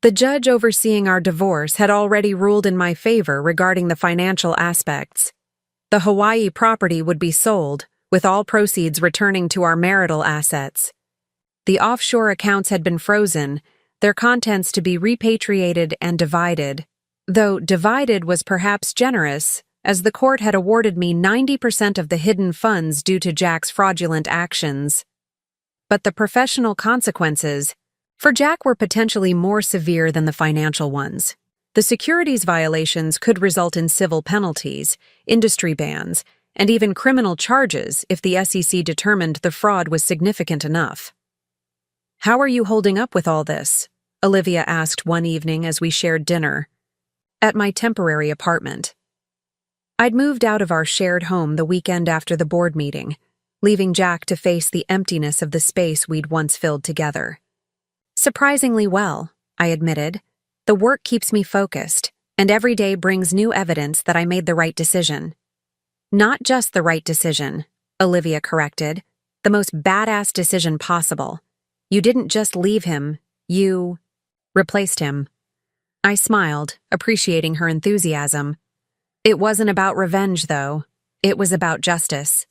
The judge overseeing our divorce had already ruled in my favor regarding the financial aspects. The Hawaii property would be sold, with all proceeds returning to our marital assets. The offshore accounts had been frozen, their contents to be repatriated and divided, though divided was perhaps generous, as the court had awarded me 90% of the hidden funds due to Jack's fraudulent actions. But the professional consequences for Jack were potentially more severe than the financial ones. The securities violations could result in civil penalties, industry bans, and even criminal charges if the SEC determined the fraud was significant enough. How are you holding up with all this? Olivia asked one evening as we shared dinner. At my temporary apartment. I'd moved out of our shared home the weekend after the board meeting, leaving Jack to face the emptiness of the space we'd once filled together. Surprisingly well, I admitted. The work keeps me focused, and every day brings new evidence that I made the right decision. Not just the right decision, Olivia corrected, the most badass decision possible. You didn't just leave him, you replaced him. I smiled, appreciating her enthusiasm. It wasn't about revenge, though. It was about justice.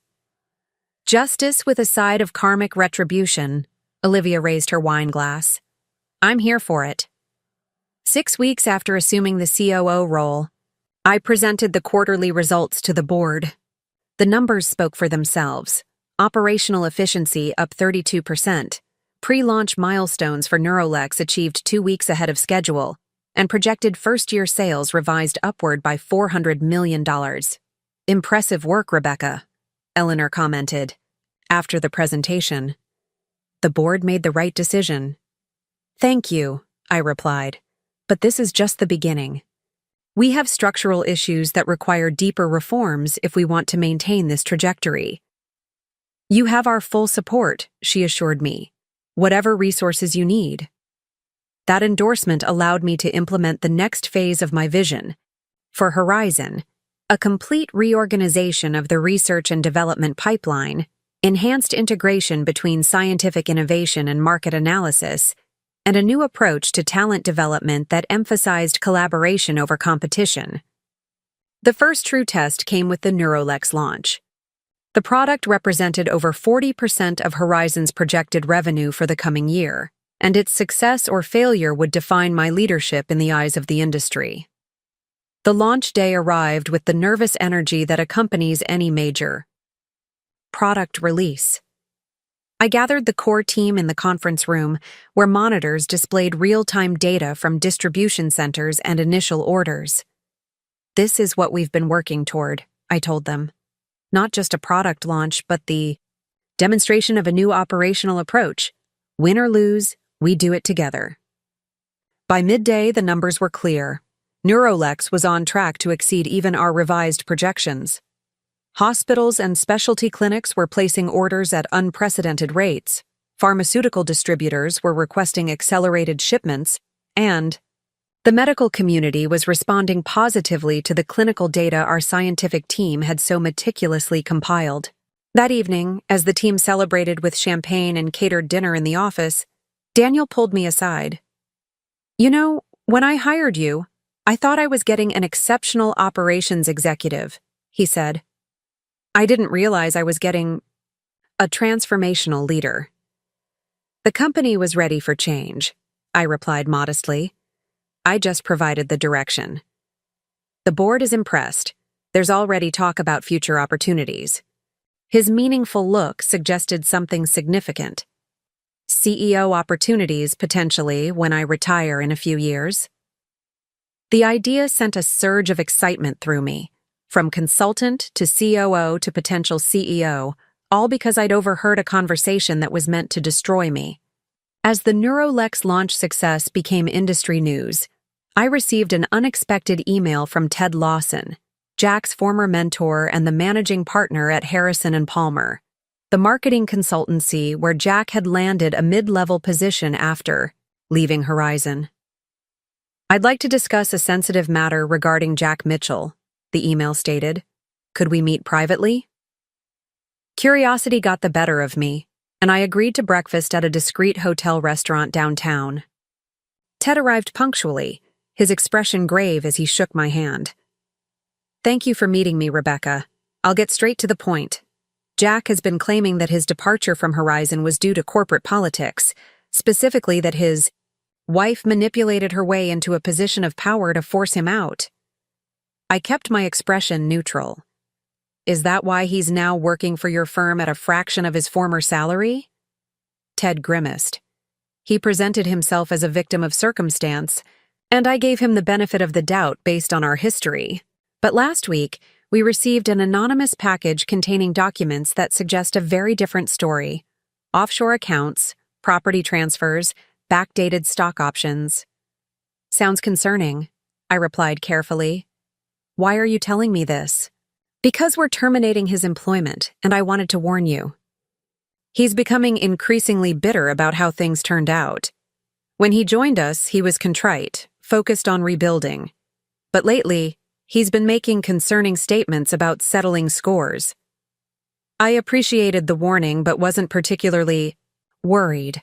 Justice with a side of karmic retribution. Olivia raised her wine glass. I'm here for it. 6 weeks after assuming the COO role, I presented the quarterly results to the board. The numbers spoke for themselves. Operational efficiency up 32%. Pre-launch milestones for Neurolex achieved 2 weeks ahead of schedule, and projected first-year sales revised upward by $400 million. Impressive work, Rebecca, Eleanor commented. After the presentation, the board made the right decision. Thank you, I replied, but this is just the beginning. We have structural issues that require deeper reforms if we want to maintain this trajectory. You have our full support, she assured me. Whatever resources you need. That endorsement allowed me to implement the next phase of my vision. For Horizon, a complete reorganization of the research and development pipeline, enhanced integration between scientific innovation and market analysis, and a new approach to talent development that emphasized collaboration over competition. The first true test came with the Neurolex launch. The product represented over 40% of Horizon's projected revenue for the coming year, and its success or failure would define my leadership in the eyes of the industry. The launch day arrived with the nervous energy that accompanies any major product release. I gathered the core team in the conference room, where monitors displayed real-time data from distribution centers and initial orders. This is what we've been working toward, I told them. Not just a product launch, but the demonstration of a new operational approach. Win or lose, we do it together. By midday, the numbers were clear. Neurolex was on track to exceed even our revised projections. Hospitals and specialty clinics were placing orders at unprecedented rates. Pharmaceutical distributors were requesting accelerated shipments, and The medical community was responding positively to the clinical data our scientific team had so meticulously compiled. That evening, as the team celebrated with champagne and catered dinner in the office, Daniel pulled me aside. "You know, when I hired you, I thought I was getting an exceptional operations executive," he said. "I didn't realize I was getting a transformational leader." "The company was ready for change," I replied modestly. "I just provided the direction." "The board is impressed. There's already talk about future opportunities." His meaningful look suggested something significant. "CEO opportunities, potentially, when I retire in a few years." The idea sent a surge of excitement through me, from consultant to COO to potential CEO, all because I'd overheard a conversation that was meant to destroy me. As the Neurolex launch success became industry news, I received an unexpected email from Ted Lawson, Jack's former mentor and the managing partner at Harrison and Palmer, the marketing consultancy where Jack had landed a mid-level position after leaving Horizon. "I'd like to discuss a sensitive matter regarding Jack Mitchell," the email stated. "Could we meet privately?" Curiosity got the better of me, and I agreed to breakfast at a discreet hotel restaurant downtown. Ted arrived punctually, his expression grave as he shook my hand. "Thank you for meeting me, Rebecca. I'll get straight to the point. Jack has been claiming that his departure from Horizon was due to corporate politics, specifically that his wife manipulated her way into a position of power to force him out." I kept my expression neutral. "Is that why he's now working for your firm at a fraction of his former salary?" Ted grimaced. He presented himself as a victim of circumstance, and I gave him the benefit of the doubt based on our history. But last week, we received an anonymous package containing documents that suggest a very different story. Offshore accounts, property transfers, backdated stock options. "Sounds concerning," I replied carefully. "Why are you telling me this?" "Because we're terminating his employment, and I wanted to warn you." He's becoming increasingly bitter about how things turned out. When he joined us, he was contrite, focused on rebuilding. But lately, he's been making concerning statements about settling scores. I appreciated the warning but wasn't particularly worried.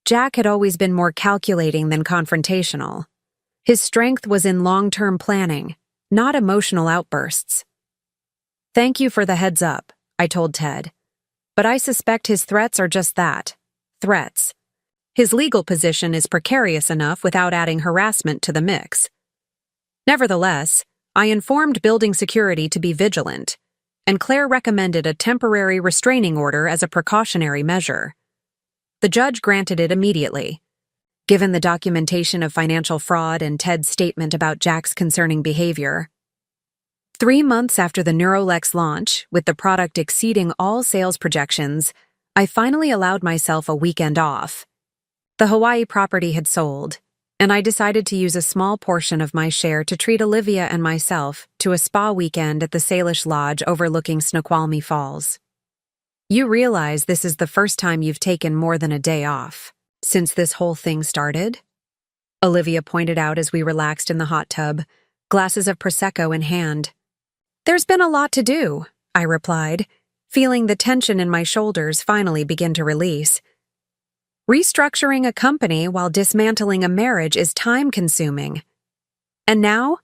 Jack had always been more calculating than confrontational. His strength was in long-term planning, not emotional outbursts. "Thank you for the heads up," I told Ted. "But I suspect his threats are just that, threats. His legal position is precarious enough without adding harassment to the mix." Nevertheless, I informed building security to be vigilant, and Claire recommended a temporary restraining order as a precautionary measure. The judge granted it immediately. Given the documentation of financial fraud and Ted's statement about Jack's concerning behavior. 3 months after the Neurolex launch, with the product exceeding all sales projections, I finally allowed myself a weekend off. The Hawaii property had sold, and I decided to use a small portion of my share to treat Olivia and myself to a spa weekend at the Salish Lodge overlooking Snoqualmie Falls. "You realize this is the first time you've taken more than a day off since this whole thing started?" Olivia pointed out as we relaxed in the hot tub, glasses of Prosecco in hand. "There's been a lot to do," I replied, feeling the tension in my shoulders finally begin to release. "Restructuring a company while dismantling a marriage is time-consuming. And now?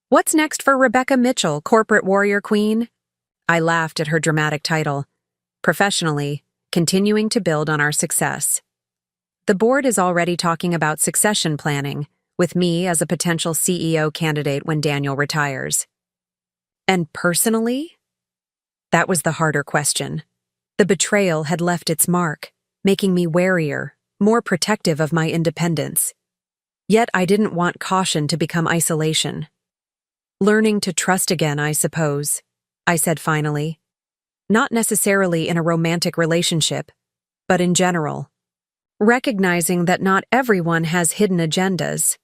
What's next for Rebecca Mitchell, corporate warrior queen?" I laughed at her dramatic title. "Professionally, continuing to build on our success. The board is already talking about succession planning, with me as a potential CEO candidate when Daniel retires." "And personally?" That was the harder question. The betrayal had left its mark, making me warier, more protective of my independence. Yet I didn't want caution to become isolation. "Learning to trust again, I suppose," I said finally. "Not necessarily in a romantic relationship, but in general. Recognizing that not everyone has hidden agendas."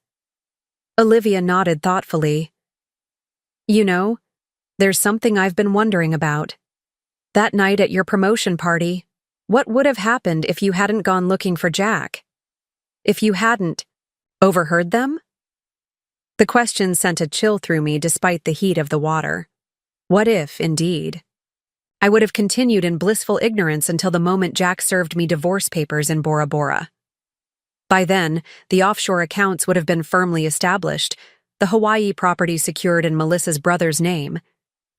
Olivia nodded thoughtfully. "You know, there's something I've been wondering about. That night at your promotion party, what would have happened if you hadn't gone looking for Jack? If you hadn't overheard them?" The question sent a chill through me despite the heat of the water. What if, indeed? I would have continued in blissful ignorance until the moment Jack served me divorce papers in Bora Bora. By then, the offshore accounts would have been firmly established, the Hawaii property secured in Melissa's brother's name,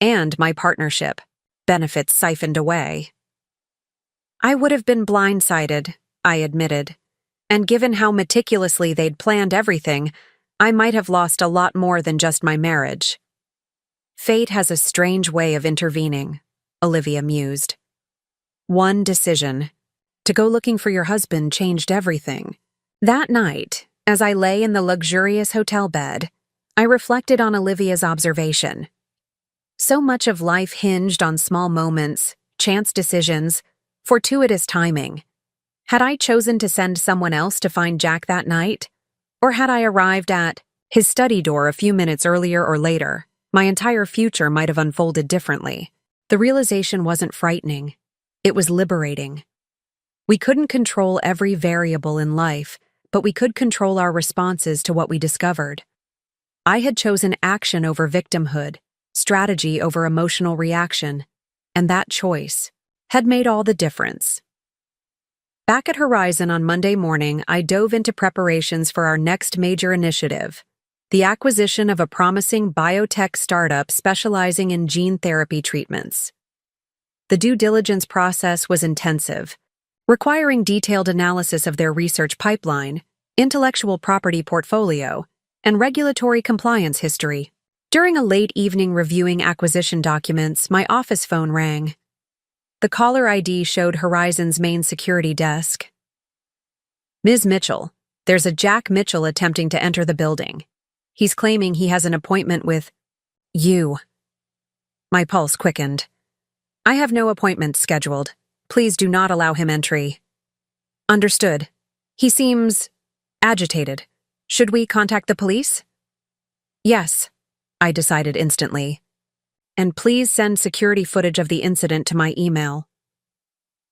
and my partnership, benefits siphoned away. I would have been blindsided, I admitted, and given how meticulously they'd planned everything, I might have lost a lot more than just my marriage. Fate has a strange way of intervening, Olivia mused. One decision, to go looking for your husband, changed everything. That night, as I lay in the luxurious hotel bed, I reflected on Olivia's observation. So much of life hinged on small moments, chance decisions, fortuitous timing. Had I chosen to send someone else to find Jack that night? Or had I arrived at his study door a few minutes earlier or later, my entire future might have unfolded differently. The realization wasn't frightening. It was liberating. We couldn't control every variable in life, but we could control our responses to what we discovered. I had chosen action over victimhood, strategy over emotional reaction, and that choice had made all the difference. Back at Horizon on Monday morning, I dove into preparations for our next major initiative, the acquisition of a promising biotech startup specializing in gene therapy treatments. The due diligence process was intensive, requiring detailed analysis of their research pipeline, intellectual property portfolio, and regulatory compliance history. During a late evening reviewing acquisition documents, my office phone rang. The caller ID showed Horizon's main security desk. Ms. Mitchell, there's a Jack Mitchell attempting to enter the building. He's claiming he has an appointment with you. My pulse quickened. I have no appointments scheduled. Please do not allow him entry. Understood. He seems agitated. Should we contact the police? Yes, I decided instantly. And please send security footage of the incident to my email.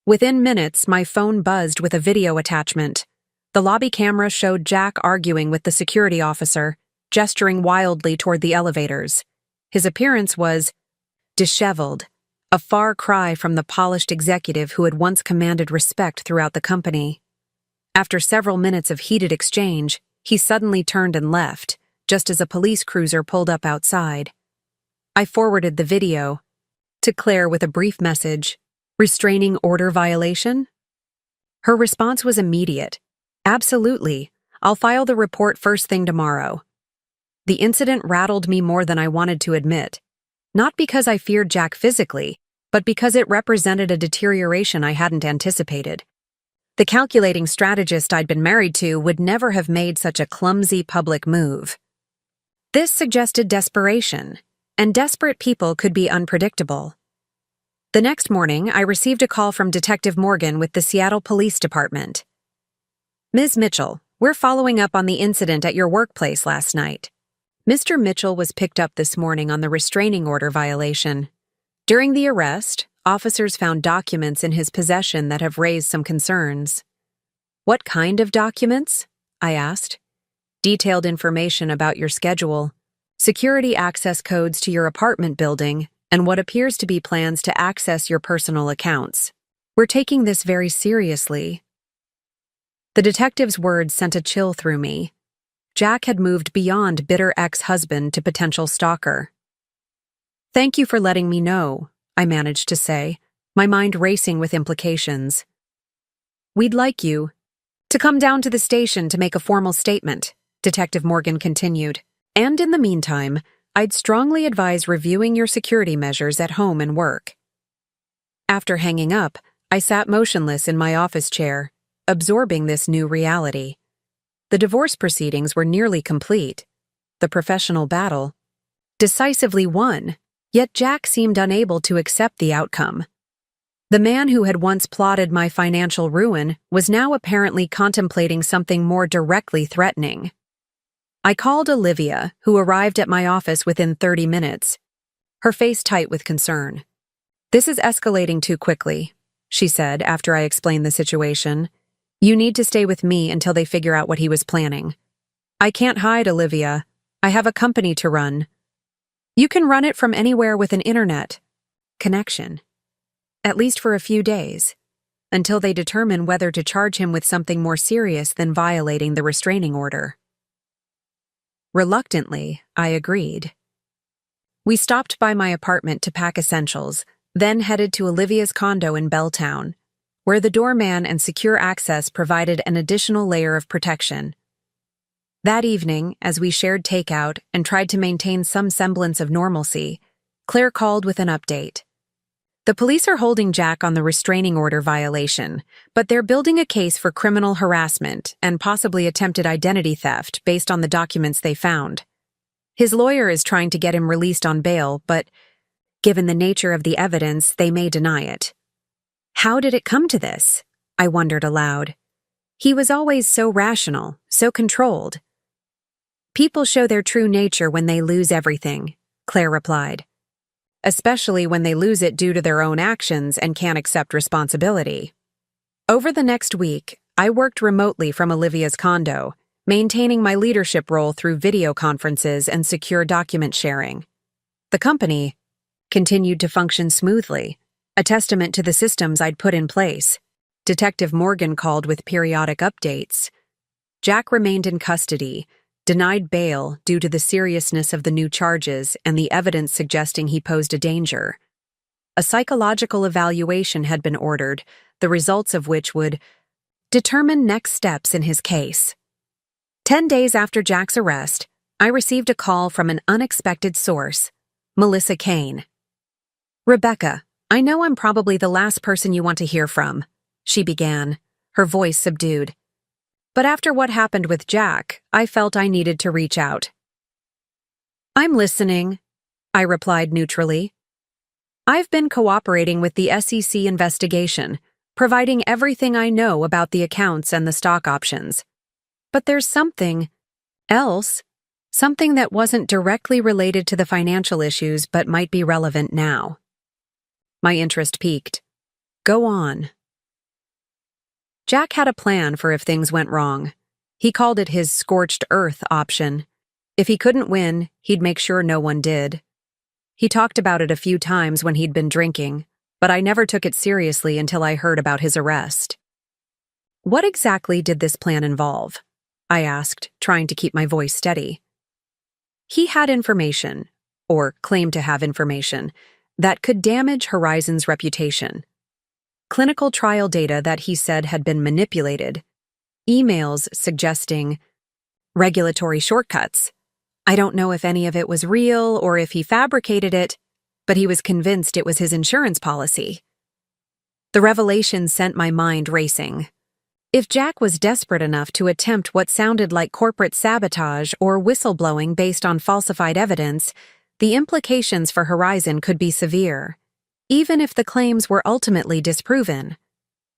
Within minutes, my phone buzzed with a video attachment. The lobby camera showed Jack arguing with the security officer, gesturing wildly toward the elevators. His appearance was disheveled, a far cry from the polished executive who had once commanded respect throughout the company. After several minutes of heated exchange, he suddenly turned and left, just as a police cruiser pulled up outside. I forwarded the video to Claire with a brief message, restraining order violation? Her response was immediate. Absolutely. I'll file the report first thing tomorrow. The incident rattled me more than I wanted to admit. Not because I feared Jack physically, but because it represented a deterioration I hadn't anticipated. The calculating strategist I'd been married to would never have made such a clumsy public move. This suggested desperation, and desperate people could be unpredictable. The next morning, I received a call from Detective Morgan with the Seattle Police Department. Ms. Mitchell, we're following up on the incident at your workplace last night. Mr. Mitchell was picked up this morning on the restraining order violation. During the arrest, officers found documents in his possession that have raised some concerns. What kind of documents? I asked. Detailed information about your schedule, security access codes to your apartment building, and what appears to be plans to access your personal accounts. We're taking this very seriously. The detective's words sent a chill through me. Jack had moved beyond bitter ex-husband to potential stalker. Thank you for letting me know, I managed to say, my mind racing with implications. We'd like you to come down to the station to make a formal statement, Detective Morgan continued. And in the meantime, I'd strongly advise reviewing your security measures at home and work. After hanging up, I sat motionless in my office chair, absorbing this new reality. The divorce proceedings were nearly complete. The professional battle decisively won, yet Jack seemed unable to accept the outcome. The man who had once plotted my financial ruin was now apparently contemplating something more directly threatening. I called Olivia, who arrived at my office within 30 minutes, her face tight with concern. This is escalating too quickly, she said after I explained the situation. You need to stay with me until they figure out what he was planning. I can't hide, Olivia. I have a company to run. You can run it from anywhere with an internet connection, at least for a few days, until they determine whether to charge him with something more serious than violating the restraining order. Reluctantly, I agreed. We stopped by my apartment to pack essentials, then headed to Olivia's condo in Belltown, where the doorman and secure access provided an additional layer of protection. That evening, as we shared takeout and tried to maintain some semblance of normalcy, Claire called with an update. The police are holding Jack on the restraining order violation, but they're building a case for criminal harassment and possibly attempted identity theft based on the documents they found. His lawyer is trying to get him released on bail, but given the nature of the evidence, they may deny it. How did it come to this? I wondered aloud. He was always so rational, so controlled. People show their true nature when they lose everything, Claire replied. Especially when they lose it due to their own actions and can't accept responsibility. Over the next week, I worked remotely from Olivia's condo, maintaining my leadership role through video conferences and secure document sharing. The company continued to function smoothly, a testament to the systems I'd put in place. Detective Morgan called with periodic updates. Jack remained in custody, denied bail due to the seriousness of the new charges and the evidence suggesting he posed a danger. A psychological evaluation had been ordered, the results of which would determine next steps in his case. 10 days after Jack's arrest, I received a call from an unexpected source, Melissa Kane. "Rebecca, I know I'm probably the last person you want to hear from," she began, her voice subdued. "But after what happened with Jack, I felt I needed to reach out." "I'm listening," I replied neutrally. "I've been cooperating with the SEC investigation, providing everything I know about the accounts and the stock options. But there's something else, something that wasn't directly related to the financial issues but might be relevant now." My interest piqued. "Go on." Jack had a plan for if things went wrong. He called it his scorched earth option. If he couldn't win, he'd make sure no one did. He talked about it a few times when he'd been drinking, but I never took it seriously until I heard about his arrest. "What exactly did this plan involve?" I asked, trying to keep my voice steady. He had information, or claimed to have information, that could damage Horizon's reputation. Clinical trial data that he said had been manipulated, emails suggesting regulatory shortcuts. I don't know if any of it was real or if he fabricated it, but he was convinced it was his insurance policy. The revelation sent my mind racing. If Jack was desperate enough to attempt what sounded like corporate sabotage or whistleblowing based on falsified evidence, the implications for Horizon could be severe. Even if the claims were ultimately disproven,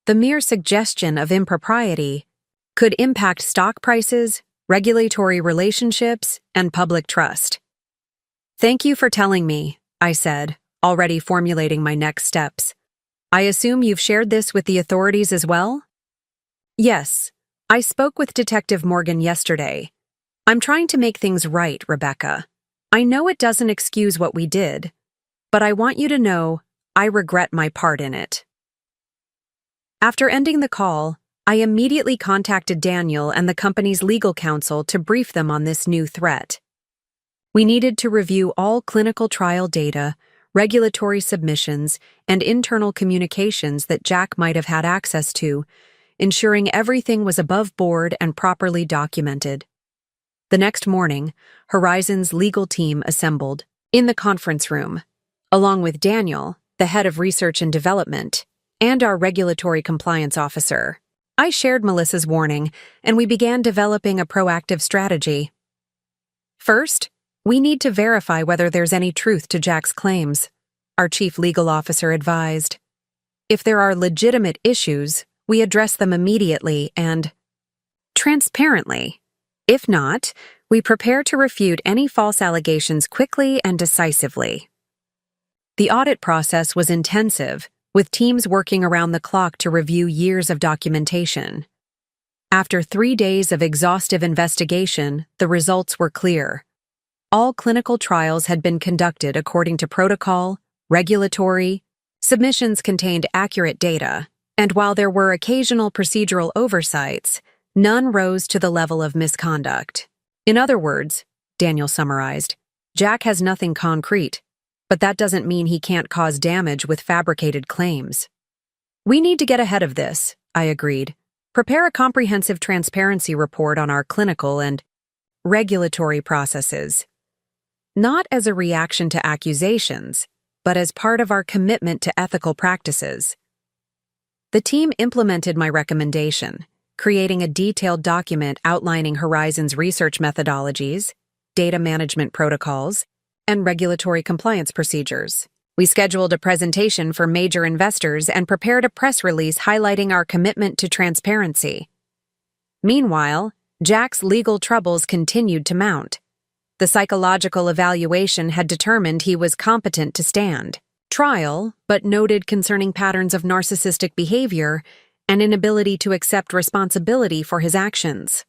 the mere suggestion of impropriety could impact stock prices, regulatory relationships, and public trust. "Thank you for telling me," I said, already formulating my next steps. "I assume you've shared this with the authorities as well?" "Yes, I spoke with Detective Morgan yesterday. I'm trying to make things right, Rebecca. I know it doesn't excuse what we did, but I want you to know I regret my part in it." After ending the call, I immediately contacted Daniel and the company's legal counsel to brief them on this new threat. We needed to review all clinical trial data, regulatory submissions, and internal communications that Jack might have had access to, ensuring everything was above board and properly documented. The next morning, Horizon's legal team assembled in the conference room, along with Daniel, the head of research and development, and our regulatory compliance officer. I shared Melissa's warning, and we began developing a proactive strategy. "First, we need to verify whether there's any truth to Jack's claims," our chief legal officer advised. "If there are legitimate issues, we address them immediately and transparently. If not, we prepare to refute any false allegations quickly and decisively." The audit process was intensive, with teams working around the clock to review years of documentation. After 3 days of exhaustive investigation, the results were clear. All clinical trials had been conducted according to protocol, regulatory, submissions contained accurate data, and while there were occasional procedural oversights, none rose to the level of misconduct. In other words, Daniel summarized, Jack has nothing concrete, but that doesn't mean he can't cause damage with fabricated claims. We need to get ahead of this, I agreed. Prepare a comprehensive transparency report on our clinical and regulatory processes. Not as a reaction to accusations, but as part of our commitment to ethical practices. The team implemented my recommendation, creating a detailed document outlining Horizon's research methodologies, data management protocols, and regulatory compliance procedures. We scheduled a presentation for major investors and prepared a press release highlighting our commitment to transparency. Meanwhile, Jack's legal troubles continued to mount. The psychological evaluation had determined he was competent to stand trial, but noted concerning patterns of narcissistic behavior and inability to accept responsibility for his actions.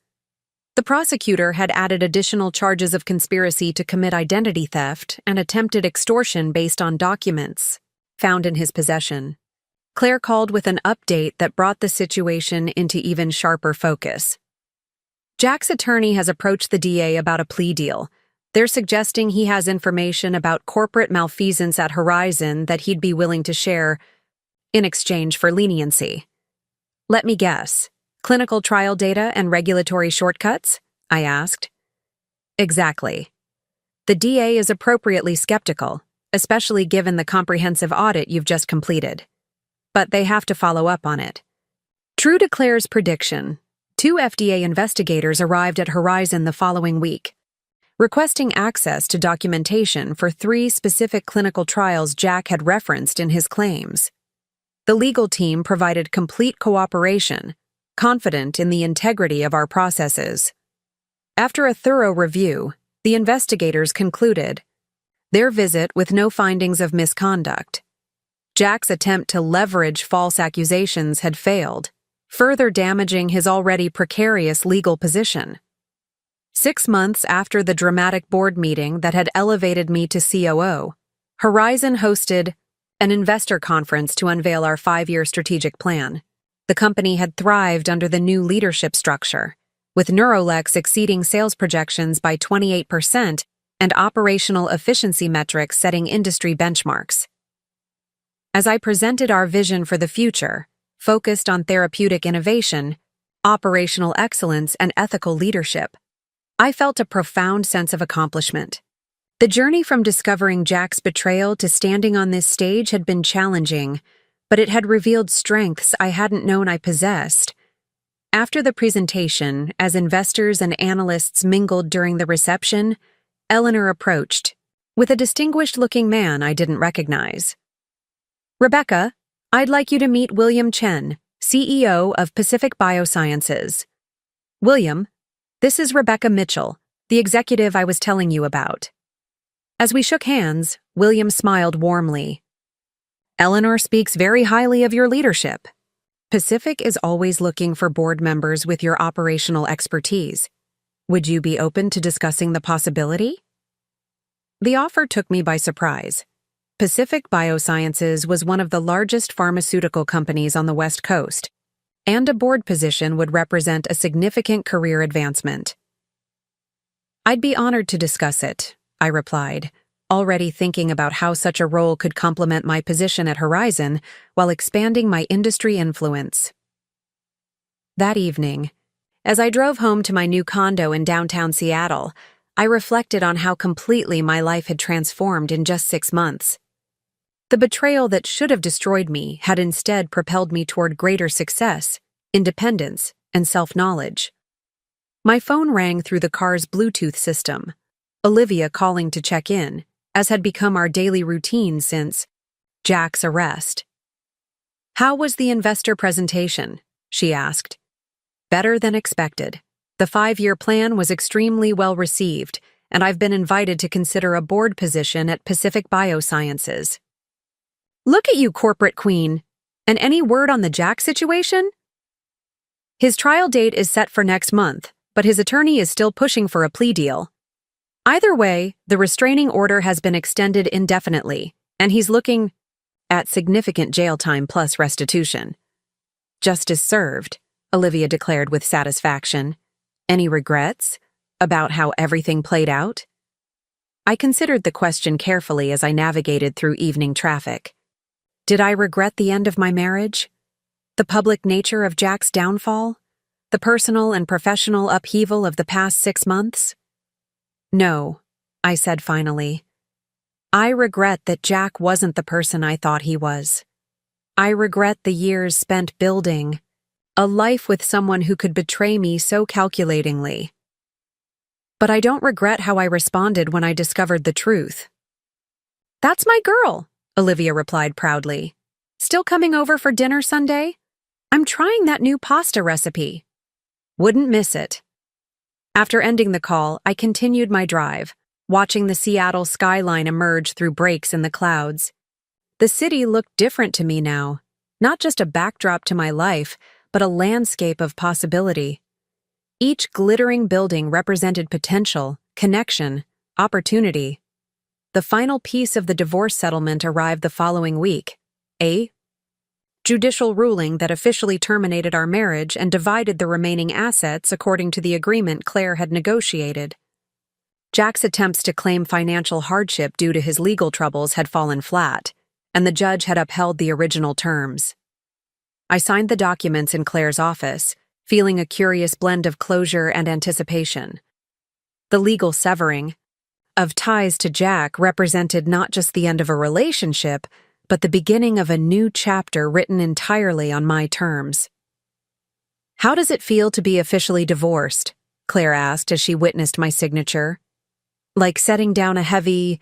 The prosecutor had added additional charges of conspiracy to commit identity theft and attempted extortion based on documents found in his possession. Claire called with an update that brought the situation into even sharper focus. Jack's attorney has approached the DA about a plea deal. They're suggesting he has information about corporate malfeasance at Horizon that he'd be willing to share in exchange for leniency. Let me guess. Clinical trial data and regulatory shortcuts? I asked. Exactly. The DA is appropriately skeptical, especially given the comprehensive audit you've just completed. But they have to follow up on it. True to Claire's prediction, 2 FDA investigators arrived at Horizon the following week, requesting access to documentation for 3 specific clinical trials Jack had referenced in his claims. The legal team provided complete cooperation, confident in the integrity of our processes. After a thorough review, the investigators concluded their visit with no findings of misconduct. Jack's attempt to leverage false accusations had failed, further damaging his already precarious legal position. 6 months after the dramatic board meeting that had elevated me to COO, Horizon hosted an investor conference to unveil our 5-year strategic plan. The company had thrived under the new leadership structure, with Neurolex exceeding sales projections by 28% and operational efficiency metrics setting industry benchmarks. As I presented our vision for the future, focused on therapeutic innovation, operational excellence, and ethical leadership, I felt a profound sense of accomplishment. The journey from discovering Jack's betrayal to standing on this stage had been challenging, but it had revealed strengths I hadn't known I possessed. After the presentation, as investors and analysts mingled during the reception, Eleanor approached, with a distinguished-looking man I didn't recognize. Rebecca, I'd like you to meet William Chen, CEO of Pacific Biosciences. William, this is Rebecca Mitchell, the executive I was telling you about. As we shook hands, William smiled warmly. Eleanor speaks very highly of your leadership. Pacific is always looking for board members with your operational expertise. Would you be open to discussing the possibility? The offer took me by surprise. Pacific Biosciences was one of the largest pharmaceutical companies on the West Coast, and a board position would represent a significant career advancement. I'd be honored to discuss it, I replied, already thinking about how such a role could complement my position at Horizon while expanding my industry influence. That evening, as I drove home to my new condo in downtown Seattle, I reflected on how completely my life had transformed in just 6 months. The betrayal that should have destroyed me had instead propelled me toward greater success, independence, and self-knowledge. My phone rang through the car's Bluetooth system, Olivia calling to check in, as had become our daily routine since Jack's arrest. "How was the investor presentation?" she asked. "Better than expected. The 5-year plan was extremely well received, and I've been invited to consider a board position at Pacific Biosciences." "Look at you, corporate queen. And any word on the Jack situation?" "His trial date is set for next month, but his attorney is still pushing for a plea deal." Either way, the restraining order has been extended indefinitely, and he's looking at significant jail time plus restitution. Justice served, Olivia declared with satisfaction. Any regrets about how everything played out? I considered the question carefully as I navigated through evening traffic. Did I regret the end of my marriage? The public nature of Jack's downfall? The personal and professional upheaval of the past 6 months? No, I said finally. I regret that Jack wasn't the person I thought he was. I regret the years spent building a life with someone who could betray me so calculatingly. But I don't regret how I responded when I discovered the truth. That's my girl, Olivia replied proudly. Still coming over for dinner Sunday? I'm trying that new pasta recipe. Wouldn't miss it. After ending the call, I continued my drive, watching the Seattle skyline emerge through breaks in the clouds. The city looked different to me now, not just a backdrop to my life, but a landscape of possibility. Each glittering building represented potential, connection, opportunity. The final piece of the divorce settlement arrived the following week, a judicial ruling that officially terminated our marriage and divided the remaining assets according to the agreement Claire had negotiated. Jack's attempts to claim financial hardship due to his legal troubles had fallen flat, and the judge had upheld the original terms. I signed the documents in Claire's office, feeling a curious blend of closure and anticipation. The legal severing of ties to Jack represented not just the end of a relationship, but the beginning of a new chapter written entirely on my terms. How does it feel to be officially divorced? Claire asked as she witnessed my signature. Like setting down a heavy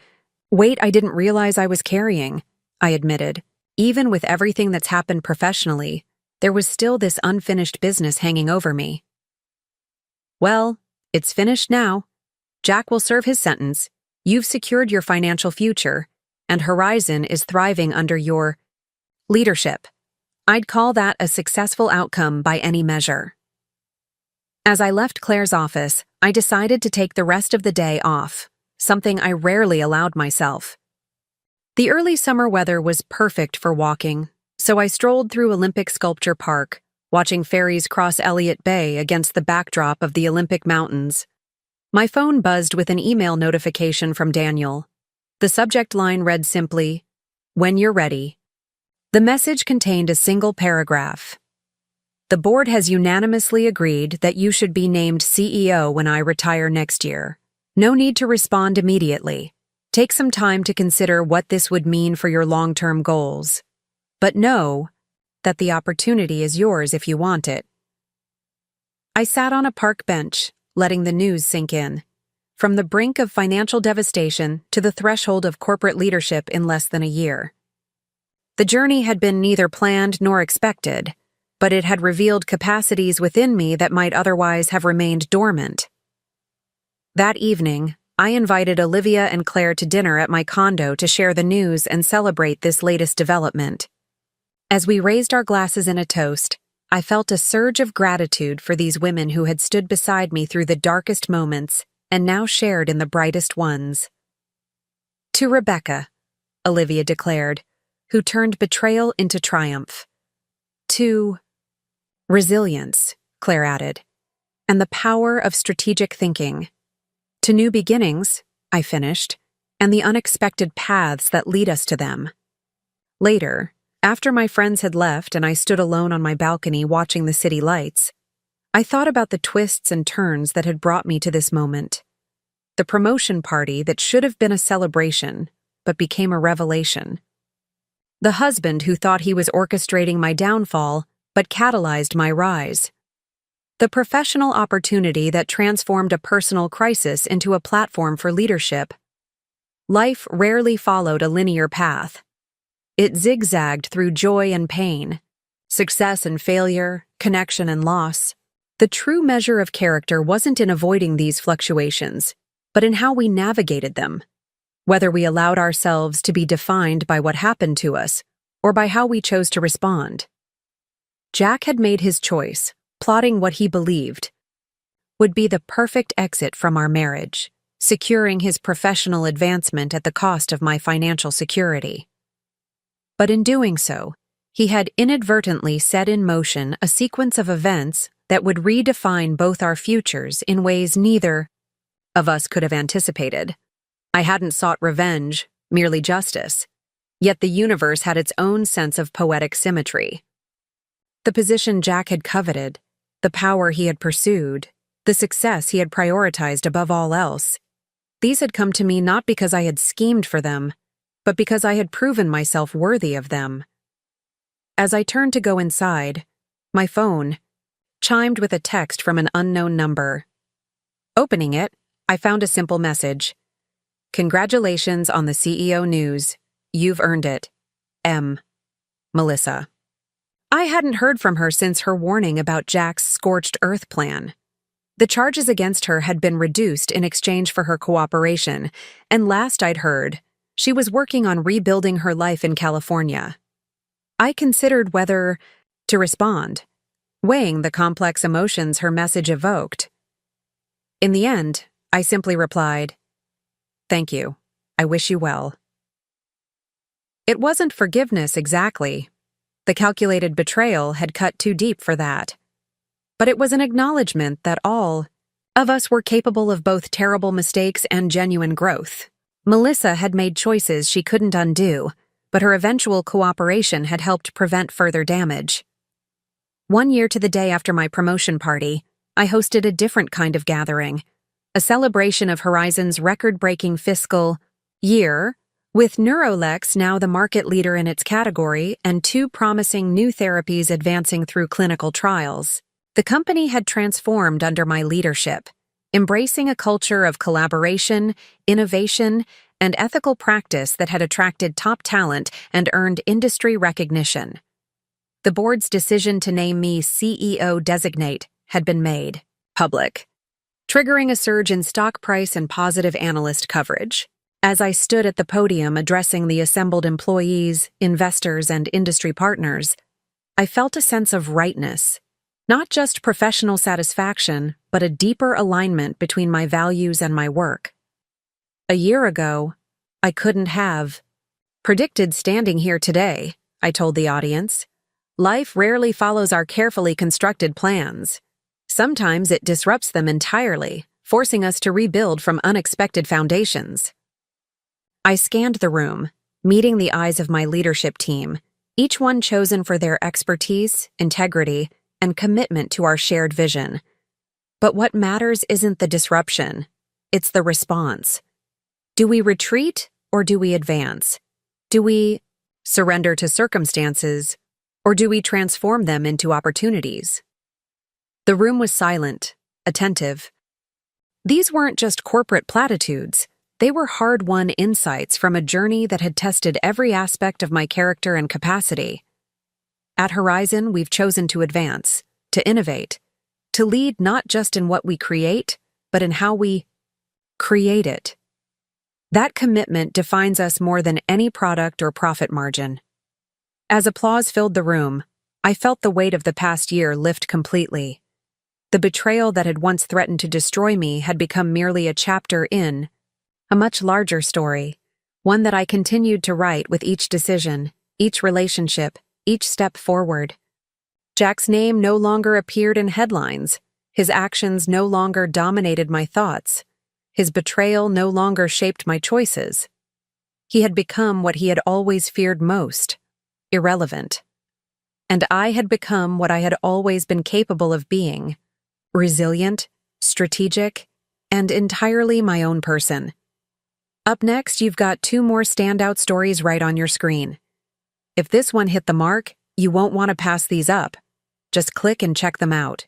weight I didn't realize I was carrying, I admitted. Even with everything that's happened professionally, there was still this unfinished business hanging over me. Well, it's finished now. Jack will serve his sentence. You've secured your financial future, and Horizon is thriving under your leadership. I'd call that a successful outcome by any measure. As I left Claire's office, I decided to take the rest of the day off, something I rarely allowed myself. The early summer weather was perfect for walking, so I strolled through Olympic Sculpture Park, watching ferries cross Elliott Bay against the backdrop of the Olympic Mountains. My phone buzzed with an email notification from Daniel. The subject line read simply, "When you're ready." The message contained a single paragraph. The board has unanimously agreed that you should be named CEO when I retire next year. No need to respond immediately. Take some time to consider what this would mean for your long-term goals. But know that the opportunity is yours if you want it. I sat on a park bench, letting the news sink in. From the brink of financial devastation to the threshold of corporate leadership in less than a year. The journey had been neither planned nor expected, but it had revealed capacities within me that might otherwise have remained dormant. That evening, I invited Olivia and Claire to dinner at my condo to share the news and celebrate this latest development. As we raised our glasses in a toast, I felt a surge of gratitude for these women who had stood beside me through the darkest moments and now shared in the brightest ones. To Rebecca, Olivia declared, who turned betrayal into triumph. To resilience, Claire added, and the power of strategic thinking. To new beginnings, I finished, and the unexpected paths that lead us to them. Later, after my friends had left and I stood alone on my balcony watching the city lights, I thought about the twists and turns that had brought me to this moment. The promotion party that should have been a celebration, but became a revelation. The husband who thought he was orchestrating my downfall, but catalyzed my rise. The professional opportunity that transformed a personal crisis into a platform for leadership. Life rarely followed a linear path. It zigzagged through joy and pain, success and failure, connection and loss. The true measure of character wasn't in avoiding these fluctuations, but in how we navigated them, whether we allowed ourselves to be defined by what happened to us or by how we chose to respond. Jack had made his choice, plotting what he believed would be the perfect exit from our marriage. securing his professional advancement at the cost of my financial security. But in doing so, he had inadvertently set in motion a sequence of events that would redefine both our futures in ways neither of us could have anticipated. I hadn't sought revenge, merely justice, yet the universe had its own sense of poetic symmetry. The position Jack had coveted, the power he had pursued, the success he had prioritized above all else, these had come to me not because I had schemed for them, but because I had proven myself worthy of them. As I turned to go inside, my phone chimed with a text from an unknown number. Opening it, I found a simple message. "Congratulations on the CEO news. You've earned it. M. Melissa." I hadn't heard from her since her warning about Jack's scorched earth plan. The charges against her had been reduced in exchange for her cooperation, and last I'd heard, she was working on rebuilding her life in California. I considered whether to respond, weighing the complex emotions her message evoked. In the end, I simply replied, "Thank you. I wish you well." It wasn't forgiveness exactly. The calculated betrayal had cut too deep for that. But it was an acknowledgement that all of us were capable of both terrible mistakes and genuine growth. Melissa had made choices she couldn't undo, but her eventual cooperation had helped prevent further damage. 1 year to the day after my promotion party, I hosted a different kind of gathering, a celebration of Horizon's record-breaking fiscal year, with Neurolex now the market leader in its category and 2 promising new therapies advancing through clinical trials. The company had transformed under my leadership, embracing a culture of collaboration, innovation, and ethical practice that had attracted top talent and earned industry recognition. The board's decision to name me CEO designate had been made public, triggering a surge in stock price and positive analyst coverage. As I stood at the podium addressing the assembled employees, investors, and industry partners, I felt a sense of rightness. Not just professional satisfaction, but a deeper alignment between my values and my work. A year ago, I couldn't have predicted standing here today, I told the audience. Life rarely follows our carefully constructed plans. Sometimes it disrupts them entirely, forcing us to rebuild from unexpected foundations. I scanned the room, meeting the eyes of my leadership team, each one chosen for their expertise, integrity, and commitment to our shared vision. But what matters isn't the disruption, it's the response. Do we retreat or do we advance? Do we surrender to circumstances or do we transform them into opportunities? The room was silent, attentive. These weren't just corporate platitudes, they were hard-won insights from a journey that had tested every aspect of my character and capacity. At Horizon, we've chosen to advance, to innovate, to lead not just in what we create, but in how we create it. That commitment defines us more than any product or profit margin. As applause filled the room, I felt the weight of the past year lift completely. The betrayal that had once threatened to destroy me had become merely a chapter in a much larger story, one that I continued to write with each decision, each relationship, each step forward. Jack's name no longer appeared in headlines. His actions no longer dominated my thoughts. His betrayal no longer shaped my choices. He had become what he had always feared most, irrelevant. And I had become what I had always been capable of being, resilient, strategic, and entirely my own person. Up next, you've got 2 more standout stories right on your screen. If this one hit the mark, you won't want to pass these up. Just click and check them out.